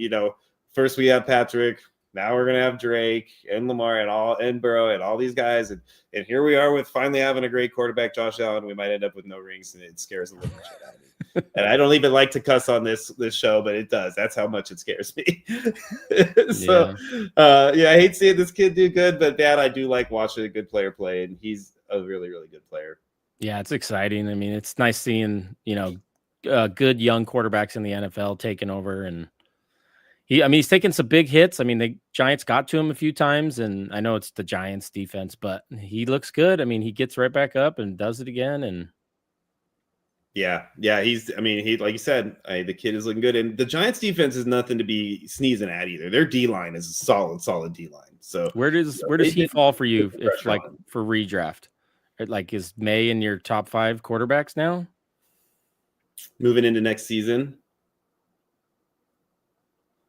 first we have Patrick, now we're going to have Drake and Lamar and Burrow and all these guys. And here we are with finally having a great quarterback, Josh Allen. We might end up with no rings, and it scares the living shit out of me. And I don't even like to cuss on this show, but it does. That's how much it scares me. I hate seeing this kid do good, but man, I do like watching a good player play, and he's a really, really good player. Yeah, it's exciting. I mean, it's nice seeing, good young quarterbacks in the NFL taking over, and he's taken some big hits. I mean, the Giants got to him a few times, and I know it's the Giants defense, but he looks good. I mean, he gets right back up and does it again. And yeah, he like you said, the kid is looking good, and the Giants defense is nothing to be sneezing at either. Their D line is a solid D line. So where does he fall for you if like for redraft? Like, is May in your top 5 quarterbacks now? Moving into next season,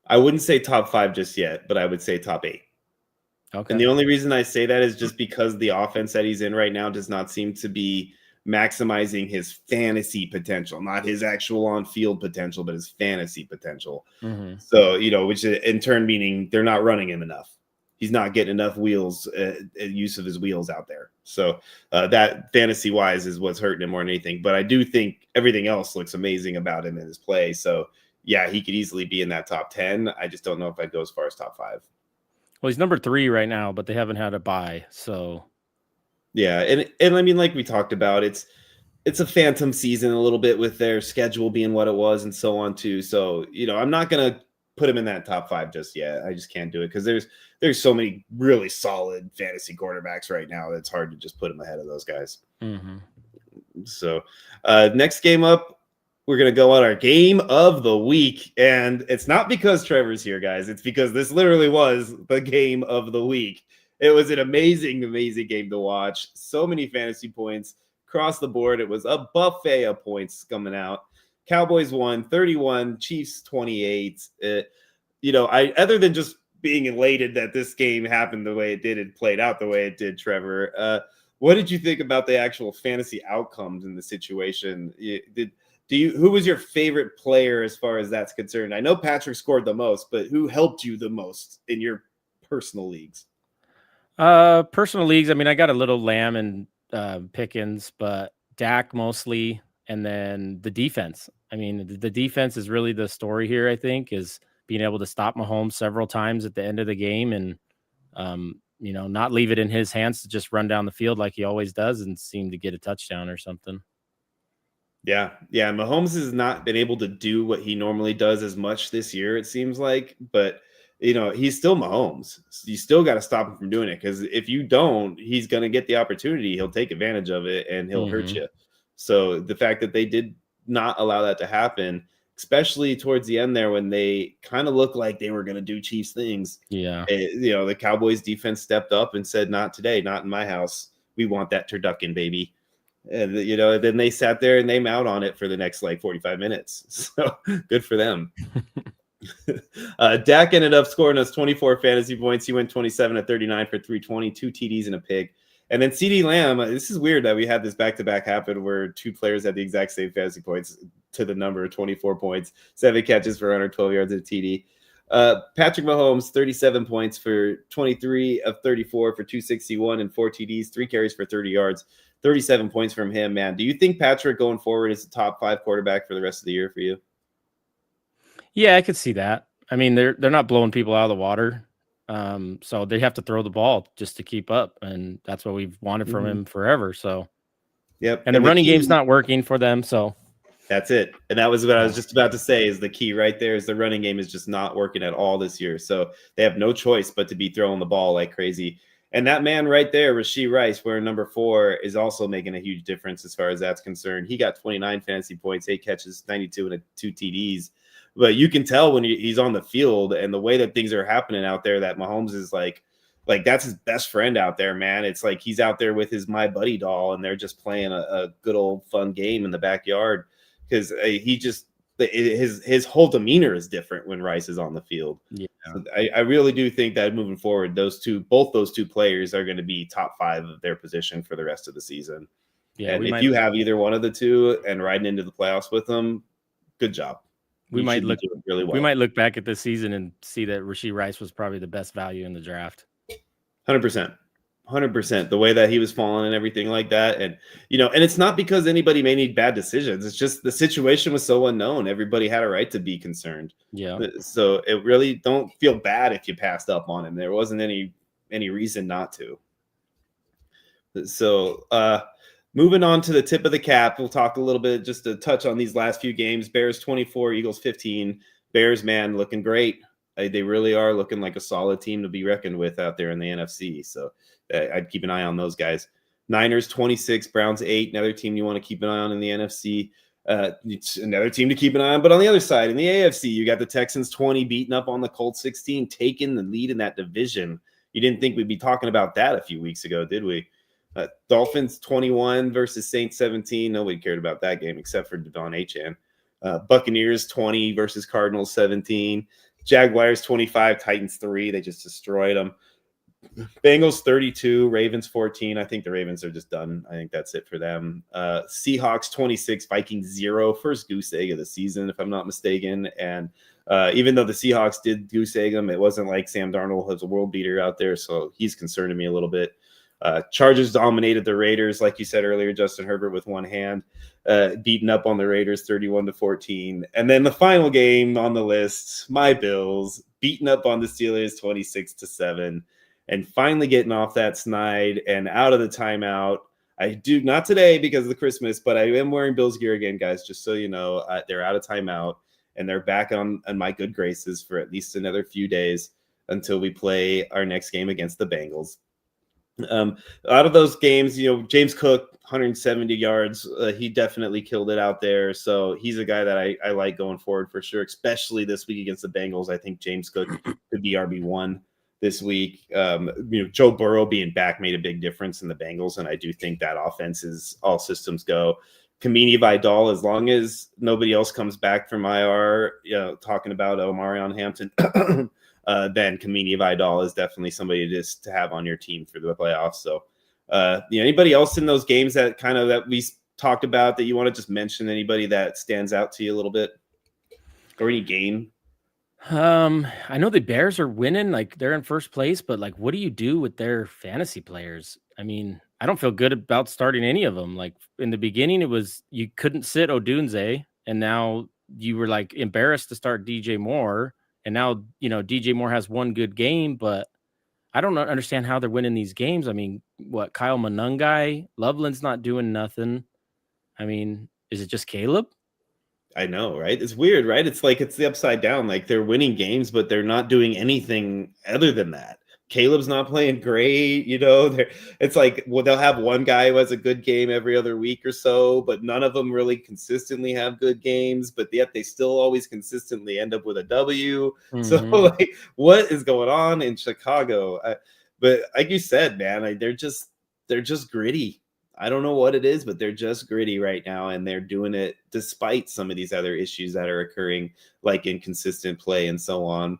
I wouldn't say top 5 just yet, but I would say top 8. Okay. And the only reason I say that is just because the offense that he's in right now does not seem to be maximizing his fantasy potential, not his actual on-field potential, but his fantasy potential. Mm-hmm. So, which in turn meaning they're not running him enough. He's not getting enough use of his wheels out there. So that fantasy-wise is what's hurting him more than anything. But I do think everything else looks amazing about him in his play. So, yeah, he could easily be in that top 10. I just don't know if I'd go as far as top 5. Well, he's number 3 right now, but they haven't had a bye. So, yeah, and I mean, like we talked about, it's a phantom season a little bit with their schedule being what it was and so on too. So, I'm not going to put him in that top 5 just yet. I just can't do it because there's so many really solid fantasy quarterbacks right now. It's hard to just put him ahead of those guys. Mm-hmm. So next game up, we're going to go on our game of the week. And it's not because Trevor's here, guys. It's because this literally was the game of the week. It was an amazing, amazing game to watch. So many fantasy points across the board. It was a buffet of points coming out. Cowboys won 31, Chiefs 28. Other than just being elated that this game happened the way it did and played out the way it did, Trevor, what did you think about the actual fantasy outcomes in the situation? Who was your favorite player as far as that's concerned? I know Patrick scored the most, but who helped you the most in your personal leagues? Personal leagues, I mean, I got a little Lamb and Pickens, but Dak mostly, and then the defense. I mean, the defense is really the story here, I think, is being able to stop Mahomes several times at the end of the game and, not leave it in his hands to just run down the field like he always does and seem to get a touchdown or something. Yeah. Mahomes has not been able to do what he normally does as much this year, it seems like, but he's still Mahomes. You still got to stop him from doing it, because if you don't, he's going to get the opportunity. He'll take advantage of it and he'll hurt you. So the fact that they did not allow that to happen, especially towards the end there when they kind of looked like they were going to do Chiefs things. Yeah. The Cowboys defense stepped up and said, not today, not in my house. We want that turducken, baby. And, then they sat there and they mowed on it for the next 45 minutes. So good for them. Dak ended up scoring us 24 fantasy points. He went 27 of 39 for 320, 2 TDs and a pick. And then CeeDee Lamb, this is weird that we had this back-to-back happen where 2 players had the exact same fantasy points to the number of 24 points, 7 catches for 112 yards and a TD. Patrick Mahomes, 37 points for 23 of 34 for 261 and 4 TDs, 3 carries for 30 yards, 37 points from him, man. Do you think Patrick going forward is a top 5 quarterback for the rest of the year for you? Yeah, I could see that. I mean, they're not blowing people out of the water. So they have to throw the ball just to keep up. And that's what we've wanted from him forever. So, yep. And the running game's not working for them. So that's it. And that was what I was just about to say is the key right there is the running game is just not working at all this year. So they have no choice but to be throwing the ball like crazy. And that man right there, Rashee Rice, wearing number 4, is also making a huge difference as far as that's concerned. He got 29 fantasy points, 8 catches, 92, and 2 TDs. But you can tell when he's on the field and the way that things are happening out there that Mahomes is like that's his best friend out there, man. It's like he's out there with his My Buddy doll, and they're just playing a good old fun game in the backyard because his whole demeanor is different when Rice is on the field. Yeah, so I really do think that moving forward, both those two players are going to be top 5 of their position for the rest of the season. Yeah, and if you have either one of the two and riding into the playoffs with them, good job. We might look really well. We might look back at this season and see that Rashee Rice was probably the best value in the draft. 100%. The way that he was falling and everything like that. And, and it's not because anybody may need bad decisions. It's just the situation was so unknown. Everybody had a right to be concerned. Yeah. So it really don't feel bad if you passed up on him. There wasn't any reason not to. So, moving on to the tip of the cap, we'll talk a little bit just to touch on these last few games. Bears 24, Eagles 15. Bears, man, looking great. They really are looking like a solid team to be reckoned with out there in the NFC. So I'd keep an eye on those guys. Niners 26, Browns 8. Another team you want to keep an eye on in the NFC. It's another team to keep an eye on. But on the other side, in the AFC, you got the Texans 20 beating up on the Colts 16, taking the lead in that division. You didn't think we'd be talking about that a few weeks ago, did we? Dolphins 21 versus Saints 17. Nobody cared about that game except for Devon Achane. Buccaneers 20 versus Cardinals 17. Jaguars 25, Titans 3. They just destroyed them. Bengals 32, Ravens 14. I think the Ravens are just done. I think that's it for them. Seahawks 26, Vikings 0. First goose egg of the season, if I'm not mistaken. And even though the Seahawks did goose egg them, it wasn't like Sam Darnold was a world beater out there, so he's concerning me a little bit. Chargers dominated the Raiders, like you said earlier, Justin Herbert with one hand, beating up on the Raiders 31-14. And then the final game on the list, my Bills, beating up on the Steelers 26-7, and finally getting off that snide and out of the timeout. I do not today because of the Christmas, but I am wearing Bills gear again, guys, just so you know. They're out of timeout, and they're back on my good graces for at least another few days until we play our next game against the Bengals. Out of those games, James Cook, 170 yards. He definitely killed it out there. So he's a guy that I like going forward for sure, especially this week against the Bengals. I think James Cook could be RB1 this week. Joe Burrow being back made a big difference in the Bengals, and I do think that offense is all systems go. Kamini Vidal, as long as nobody else comes back from IR, talking about Omarion Hampton, then Kamini Vidal is definitely somebody just to have on your team for the playoffs. So, anybody else in those games that we talked about that you want to just mention? Anybody that stands out to you a little bit, or any game? I know the Bears are winning, like they're in first place, but like, what do you do with their fantasy players? I mean, I don't feel good about starting any of them. Like in the beginning, it was you couldn't sit Odunze, and now you were like embarrassed to start DJ Moore. And now, DJ Moore has one good game, but I don't understand how they're winning these games. I mean, what, Kyle Monungai? Loveland's not doing nothing. I mean, is it just Caleb? I know, right? It's weird, right? It's like it's the upside down. Like they're winning games, but they're not doing anything other than that. Caleb's not playing great, It's like, well, they'll have one guy who has a good game every other week or so, but none of them really consistently have good games, but yet they still always consistently end up with a W. Mm-hmm. So, like, what is going on in Chicago? But like you said, man, they're just gritty. I don't know what it is, but they're just gritty right now, and they're doing it despite some of these other issues that are occurring, like inconsistent play and so on.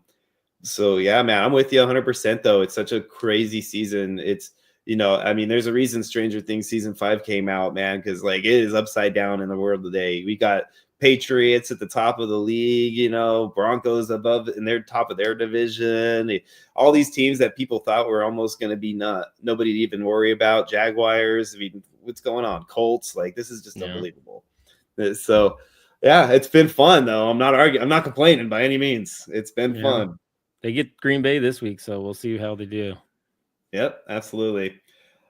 So, yeah, man, I'm with you 100%, though. It's such a crazy season. It's, there's a reason Stranger Things season 5 came out, man, because, like, it is upside down in the world today. We got Patriots at the top of the league, Broncos above, and they're top of their division. All these teams that people thought were almost going to be nobody to even worry about. Jaguars, I mean, what's going on? Colts, like, this is just unbelievable. So, yeah, it's been fun, though. I'm not complaining by any means. It's been fun. They get Green Bay this week, so we'll see how they do. Yep, absolutely.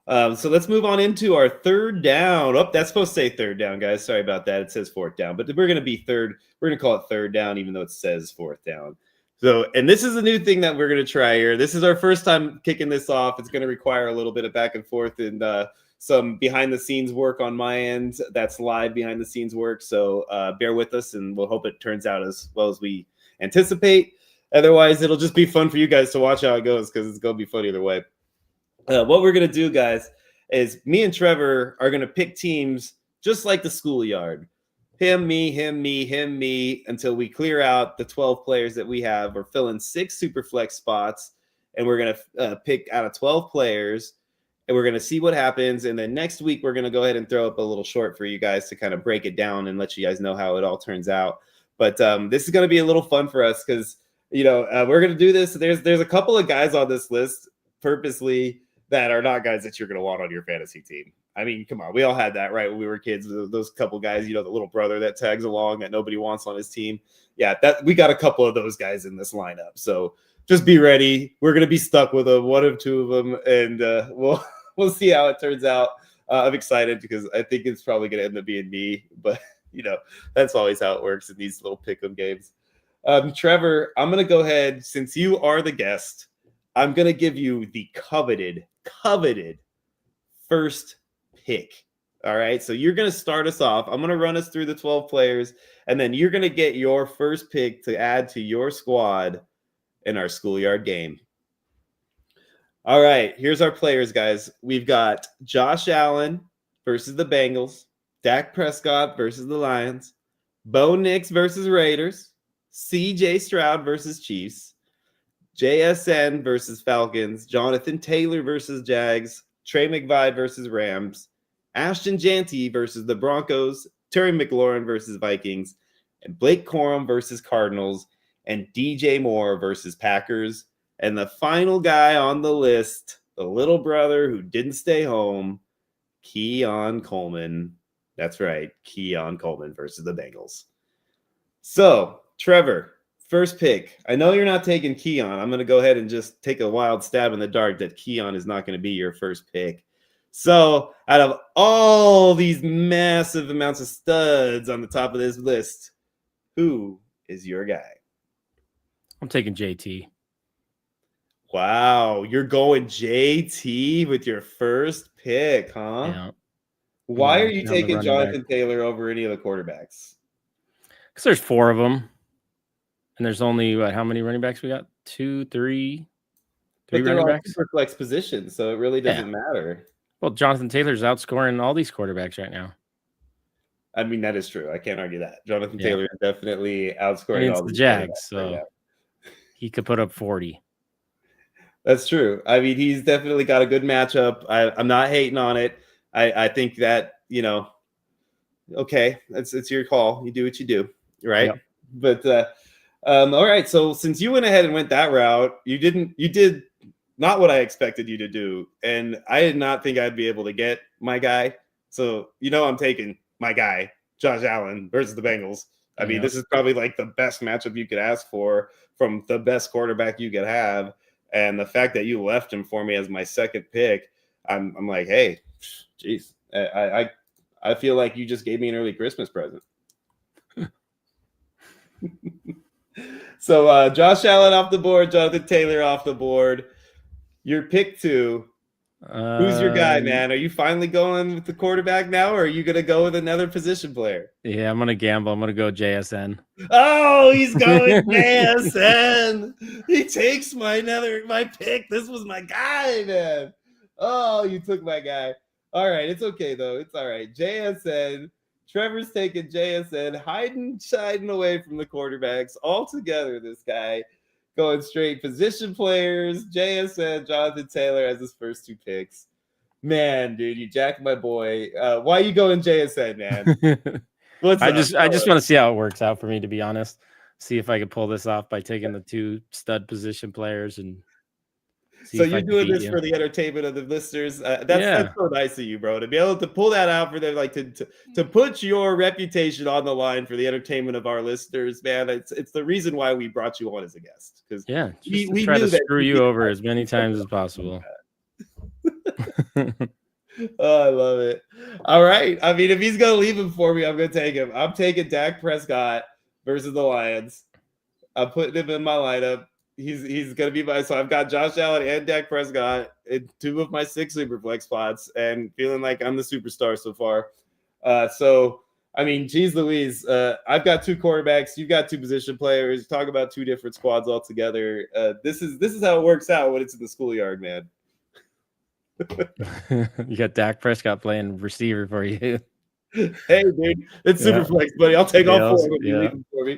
So let's move on into our third down. Oh, that's supposed to say third down, guys. Sorry about that. It says fourth down, but we're going to be third. We're going to call it third down, even though it says fourth down. So, and this is a new thing that we're going to try here. This is our first time kicking this off. It's going to require a little bit of back and forth and some behind the scenes work on my end. That's live behind the scenes work. So bear with us, and we'll hope it turns out as well as we anticipate. Otherwise, it'll just be fun for you guys to watch how it goes, because it's going to be fun either way. What we're going to do, guys, is me and Trevor are going to pick teams just like the Schoolyard. Him, me, until we clear out the 12 players that we have. We're filling 6 Superflex spots, and we're going to pick out of 12 players, and we're going to see what happens. And then next week, we're going to go ahead and throw up a little short for you guys to kind of break it down and let you guys know how it all turns out. But this is going to be a little fun for us because, we're going to do this. There's a couple of guys on this list purposely that are not guys that you're going to want on your fantasy team. I mean, come on. We all had that, right? When we were kids, those couple guys, the little brother that tags along that nobody wants on his team. Yeah, we got a couple of those guys in this lineup. So just be ready. We're going to be stuck with one or two of them, and we'll see how it turns out. I'm excited because I think it's probably going to end up being me, but that's always how it works in these little pick'em games. Trevor, I'm going to go ahead, since you are the guest, I'm going to give you the coveted first pick. All right. So you're going to start us off. I'm going to run us through the 12 players, and then you're going to get your first pick to add to your squad in our Schoolyard game. All right. Here's our players, guys. We've got Josh Allen versus the Bengals, Dak Prescott versus the Lions, Bo Nix versus Raiders, CJ Stroud versus Chiefs, JSN versus Falcons, Jonathan Taylor versus Jags, Trey McBride versus Rams, Ashton Janty versus the Broncos, Terry McLaurin versus Vikings, and Blake Corum versus Cardinals, and DJ Moore versus Packers. And the final guy on the list, the little brother who didn't stay home, Keon Coleman. That's right, Keon Coleman versus the Bengals. So, Trevor, first pick. I know you're not taking Keon. I'm going to go ahead and just take a wild stab in the dark that Keon is not going to be your first pick. So out of all these massive amounts of studs on the top of this list, who is your guy? I'm taking JT. Wow, you're going JT with your first pick, huh? Yeah. Why are you taking Jonathan Taylor over any of the quarterbacks? Because there's 4 of them. And there's only, how many running backs we got? 2, 3 running backs? Super flex positions, so it really doesn't matter. Well, Jonathan Taylor's outscoring all these quarterbacks right now. I mean, that is true. I can't argue that. Jonathan Taylor is definitely outscoring all the Jags, so he could put up 40. That's true. I mean, he's definitely got a good matchup. I'm not hating on it. I think that, okay, it's your call. You do what you do, right? Yep. But all right. So since you went ahead and went that route, you did not what I expected you to do. And I did not think I'd be able to get my guy. So, I'm taking my guy, Josh Allen versus the Bengals. I mean, this is probably like the best matchup you could ask for from the best quarterback you could have. And the fact that you left him for me as my second pick, I'm like, hey, geez, I feel like you just gave me an early Christmas present. So Josh Allen off the board, Jonathan Taylor off the board. Your pick 2. Who's your guy, man? Are you finally going with the quarterback now, or are you going to go with another position player? Yeah, I'm going to gamble. I'm going to go JSN. Oh, he's going JSN. He takes my pick. This was my guy, man. Oh, you took my guy. All right, it's okay, though. It's all right. JSN. Trevor's taking JSN, hiding away from the quarterbacks altogether, this guy. Going straight position players, JSN, Jonathan Taylor as his first 2 picks. Man, dude, you jacked my boy. Why are you going JSN, man? I just want to see how it works out for me, to be honest. See if I can pull this off by taking the 2 stud position players and so you're doing this for the entertainment of the listeners. That's so nice of you, bro, to be able to pull that out for them, like to put your reputation on the line for the entertainment of our listeners, man. It's the reason why we brought you on as a guest, because we try to screw you over as many times as possible. Oh, I love it. All right. I mean, if he's gonna leave him for me, I'm gonna take him. I'm taking Dak Prescott versus the Lions. I'm putting him in my lineup. He's gonna be my. So I've got Josh Allen and Dak Prescott in 2 of my 6 super flex spots, and feeling like I'm the superstar so far. So I mean, geez Louise, I've got 2 quarterbacks. You've got 2 position players. Talk about 2 different squads altogether. This is how it works out when it's in the schoolyard, man. You got Dak Prescott playing receiver for you. Hey, dude, it's super flex, buddy. I'll take all 4 if you leave them for me.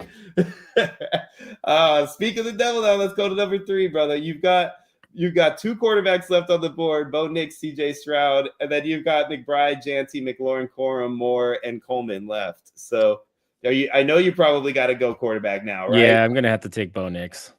Speak of the devil now. Let's go to number 3, brother. You've got 2 quarterbacks left on the board: Bo Nix, CJ Stroud, and then you've got McBride, Janty, McLaurin, Corum, Moore, and Coleman left. So I know you probably got to go quarterback now, right? Yeah, I'm gonna have to take Bo Nix.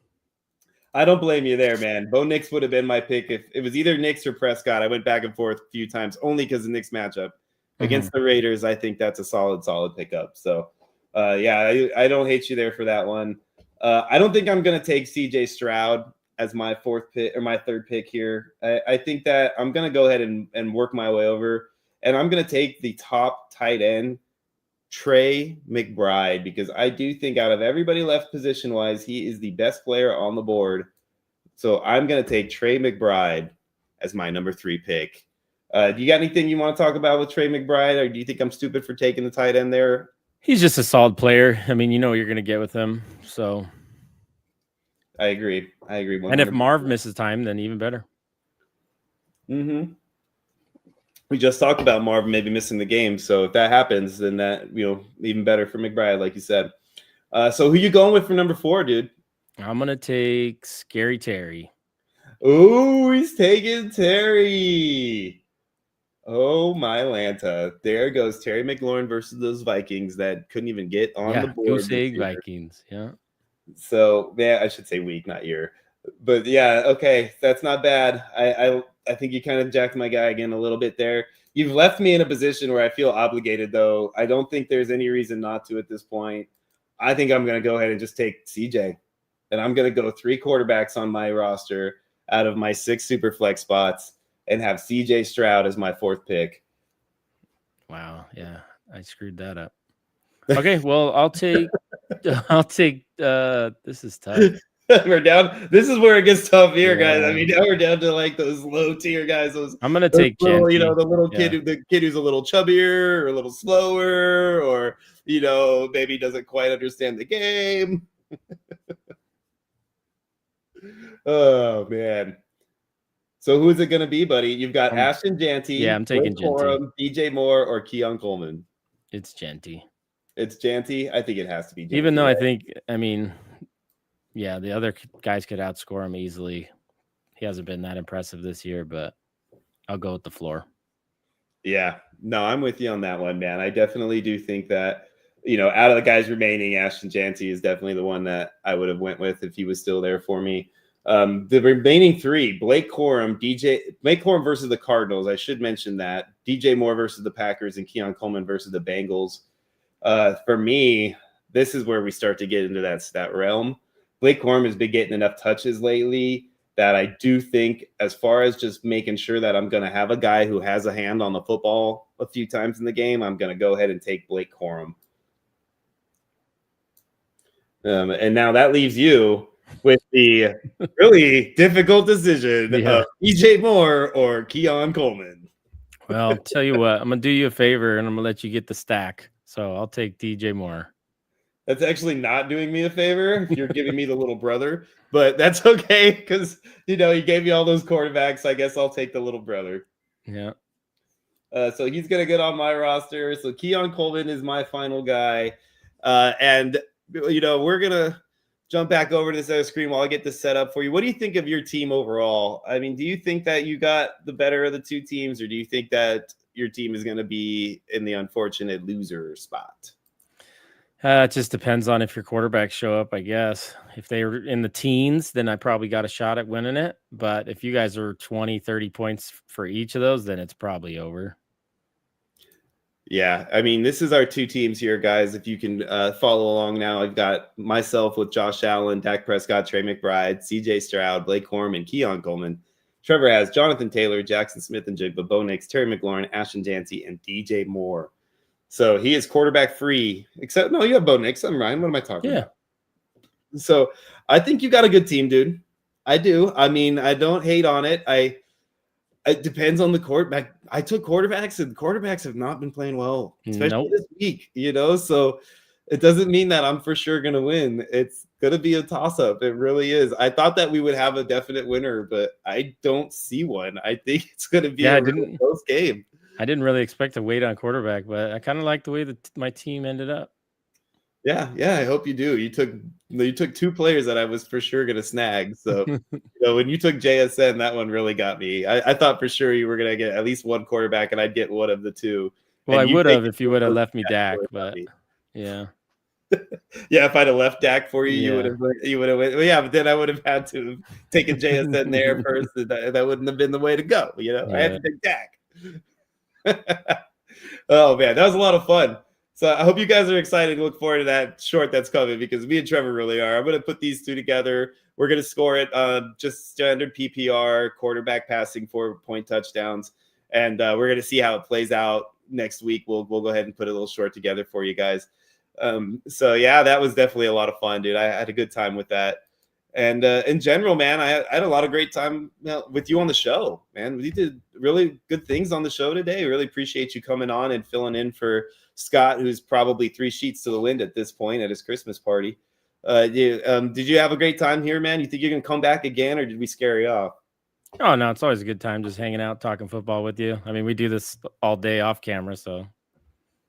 I don't blame you there, man. Bo Nix would have been my pick if it was either Nix or Prescott. I went back and forth a few times only because of the Nix matchup. Against the Raiders, I think that's a solid pickup. So, yeah, I don't hate you there for that one. I don't think I'm going to take CJ Stroud as my 4th pick or my 3rd pick here. I think that I'm going to go ahead and work my way over, and I'm going to take the top tight end, Trey McBride, because I do think out of everybody left position-wise, he is the best player on the board. So I'm going to take Trey McBride as my number 3 pick. Do you got anything you want to talk about with Trey McBride, or do you think I'm stupid for taking the tight end there? He's just a solid player. I mean, you know what you're going to get with him. So I agree. 100%. And if Marv misses time, then even better. We just talked about Marv maybe missing the game. So if that happens, then that, even better for McBride, like you said. So who you going with for number 4, dude? I'm going to take Scary Terry. Oh, he's taking Terry. Oh, my Lanta. There goes Terry McLaurin versus those Vikings that couldn't even get on the board. Goose egg Vikings, yeah. So, yeah, I should say week, not year. But, yeah, okay, that's not bad. I think you kind of jacked my guy again a little bit there. You've left me in a position where I feel obligated, though. I don't think there's any reason not to at this point. I think I'm going to go ahead and just take CJ. And I'm going to go 3 quarterbacks on my roster out of my 6 super flex spots and have CJ Stroud as my 4th pick. Wow. Yeah. I screwed that up. Okay. Well, I'll take, this is tough. We're down. This is where it gets tough here, guys. I mean, now we're down to like those low tier guys. I'm going to take little, the little kid, the kid who's a little chubbier or a little slower, or, maybe doesn't quite understand the game. Oh, man. So who is it going to be, buddy? You've got Ashton Janty. Yeah, I'm taking Janty. DJ Moore or Keon Coleman. It's Janty. It's Janty. I think it has to be Janty. Even though the other guys could outscore him easily. He hasn't been that impressive this year, but I'll go with the floor. Yeah. No, I'm with you on that one, man. I definitely do think that, out of the guys remaining, Ashton Janty is definitely the one that I would have went with if he was still there for me. The remaining 3, Blake Corum versus the Cardinals. I should mention that. DJ Moore versus the Packers and Keon Coleman versus the Bengals. For me, this is where we start to get into that realm. Blake Corum has been getting enough touches lately that I do think, as far as just making sure that I'm going to have a guy who has a hand on the football a few times in the game, I'm going to go ahead and take Blake Corum. And now that leaves you with the really difficult decision of DJ Moore or Keon Coleman. Well, I'll tell you what, I'm going to do you a favor and I'm going to let you get the stack. So I'll take DJ Moore. That's actually not doing me a favor. You're giving me the little brother, but that's okay because, you gave me all those quarterbacks. I guess I'll take the little brother. Yeah. So he's going to get on my roster. So Keon Coleman is my final guy. And, we're going to jump back over to this other screen while I get this set up for you. What do you think of your team overall? I mean, do you think that you got the better of the 2 teams, or do you think that your team is going to be in the unfortunate loser spot? It just depends on if your quarterbacks show up, I guess. If they were in the teens, then I probably got a shot at winning it. But if you guys are 20, 30 points for each of those, then it's probably over. Yeah, I mean, this is our 2 teams here, guys. If you can follow along now, I've got myself with Josh Allen, Dak Prescott, Trey McBride, CJ Stroud, Blake Corum, and Keon Coleman. Trevor has Jonathan Taylor, Jackson Smith and Jigba, Bo Nix, Terry McLaurin, Ashton Janty, and DJ Moore. So he is quarterback free, except, no, you have Bo Nix. I'm Ryan. What am I talking about? So I think you got a good team, dude. I do. I mean, I don't hate on it. It depends on the quarterback. I took quarterbacks, and quarterbacks have not been playing well, especially Nope. this week, So it doesn't mean that I'm for sure going to win. It's going to be a toss-up. It really is. I thought that we would have a definite winner, but I don't see one. I think it's going to be a really close game. I didn't really expect to wait on quarterback, but I kind of like the way that my team ended up. Yeah, I hope you do. You took two players that I was for sure going to snag. So, when you took JSN, that one really got me. I thought for sure you were going to get at least one quarterback, and I'd get one of the two. Well, I would have if you would have left me Dak, but yeah. Yeah, if I'd have left Dak for you, you would have. Well, yeah, but then I would have had to have taken JSN there first. And that wouldn't have been the way to go. I had to take Dak. Oh man, that was a lot of fun. So I hope you guys are excited to look forward to that short that's coming, because me and Trevor really are. I'm going to put these two together. We're going to score it just standard PPR, quarterback passing, 4-point touchdowns. And we're going to see how it plays out next week. We'll go ahead and put a little short together for you guys. So yeah, that was definitely a lot of fun, dude. I had a good time with that. And in general, man, I had a lot of great time with you on the show, man. We did really good things on the show today. Really appreciate you coming on and filling in for Scott, who's probably 3 sheets to the wind at this point at his Christmas party. Did you have a great time here, man? You think you're going to come back again, or did we scare you off? Oh, no, it's always a good time just hanging out, talking football with you. I mean, we do this all day off camera, so.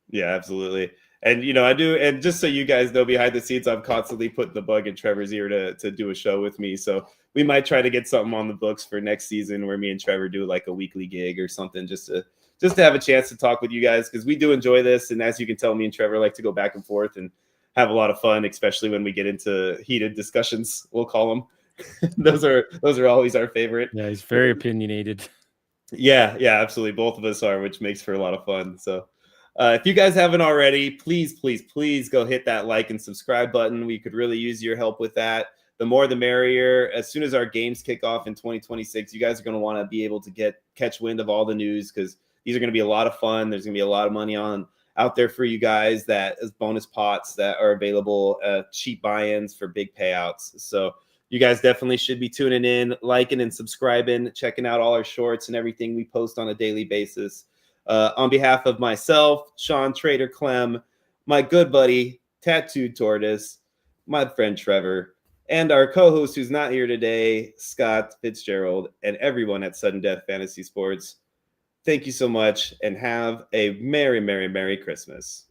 Yeah, absolutely. And, I do. And just so you guys know, behind the scenes, I'm constantly putting the bug in Trevor's ear to do a show with me. So we might try to get something on the books for next season where me and Trevor do like a weekly gig or something, just to have a chance to talk with you guys, because we do enjoy this. And as you can tell, me and Trevor like to go back and forth and have a lot of fun, especially when we get into heated discussions, we'll call them. Those are always our favorite. Yeah, he's very opinionated. Yeah, absolutely. Both of us are, which makes for a lot of fun. So if you guys haven't already, please go hit that like and subscribe button. We could really use your help with that. The more the merrier. As soon as our games kick off in 2026, you guys are going to want to be able to catch wind of all the news, because these are going to be a lot of fun. There's going to be a lot of money out there for you guys, that is bonus pots that are available, cheap buy-ins for big payouts. So you guys definitely should be tuning in, liking and subscribing, checking out all our shorts and everything we post on a daily basis. On behalf of myself, Sean Trader Clem, my good buddy, Tattooed Tortoise, my friend Trevor, and our co-host who's not here today, Scott Fitzgerald, and everyone at Sudden Death Fantasy Sports, thank you so much, and have a merry, merry, merry Christmas.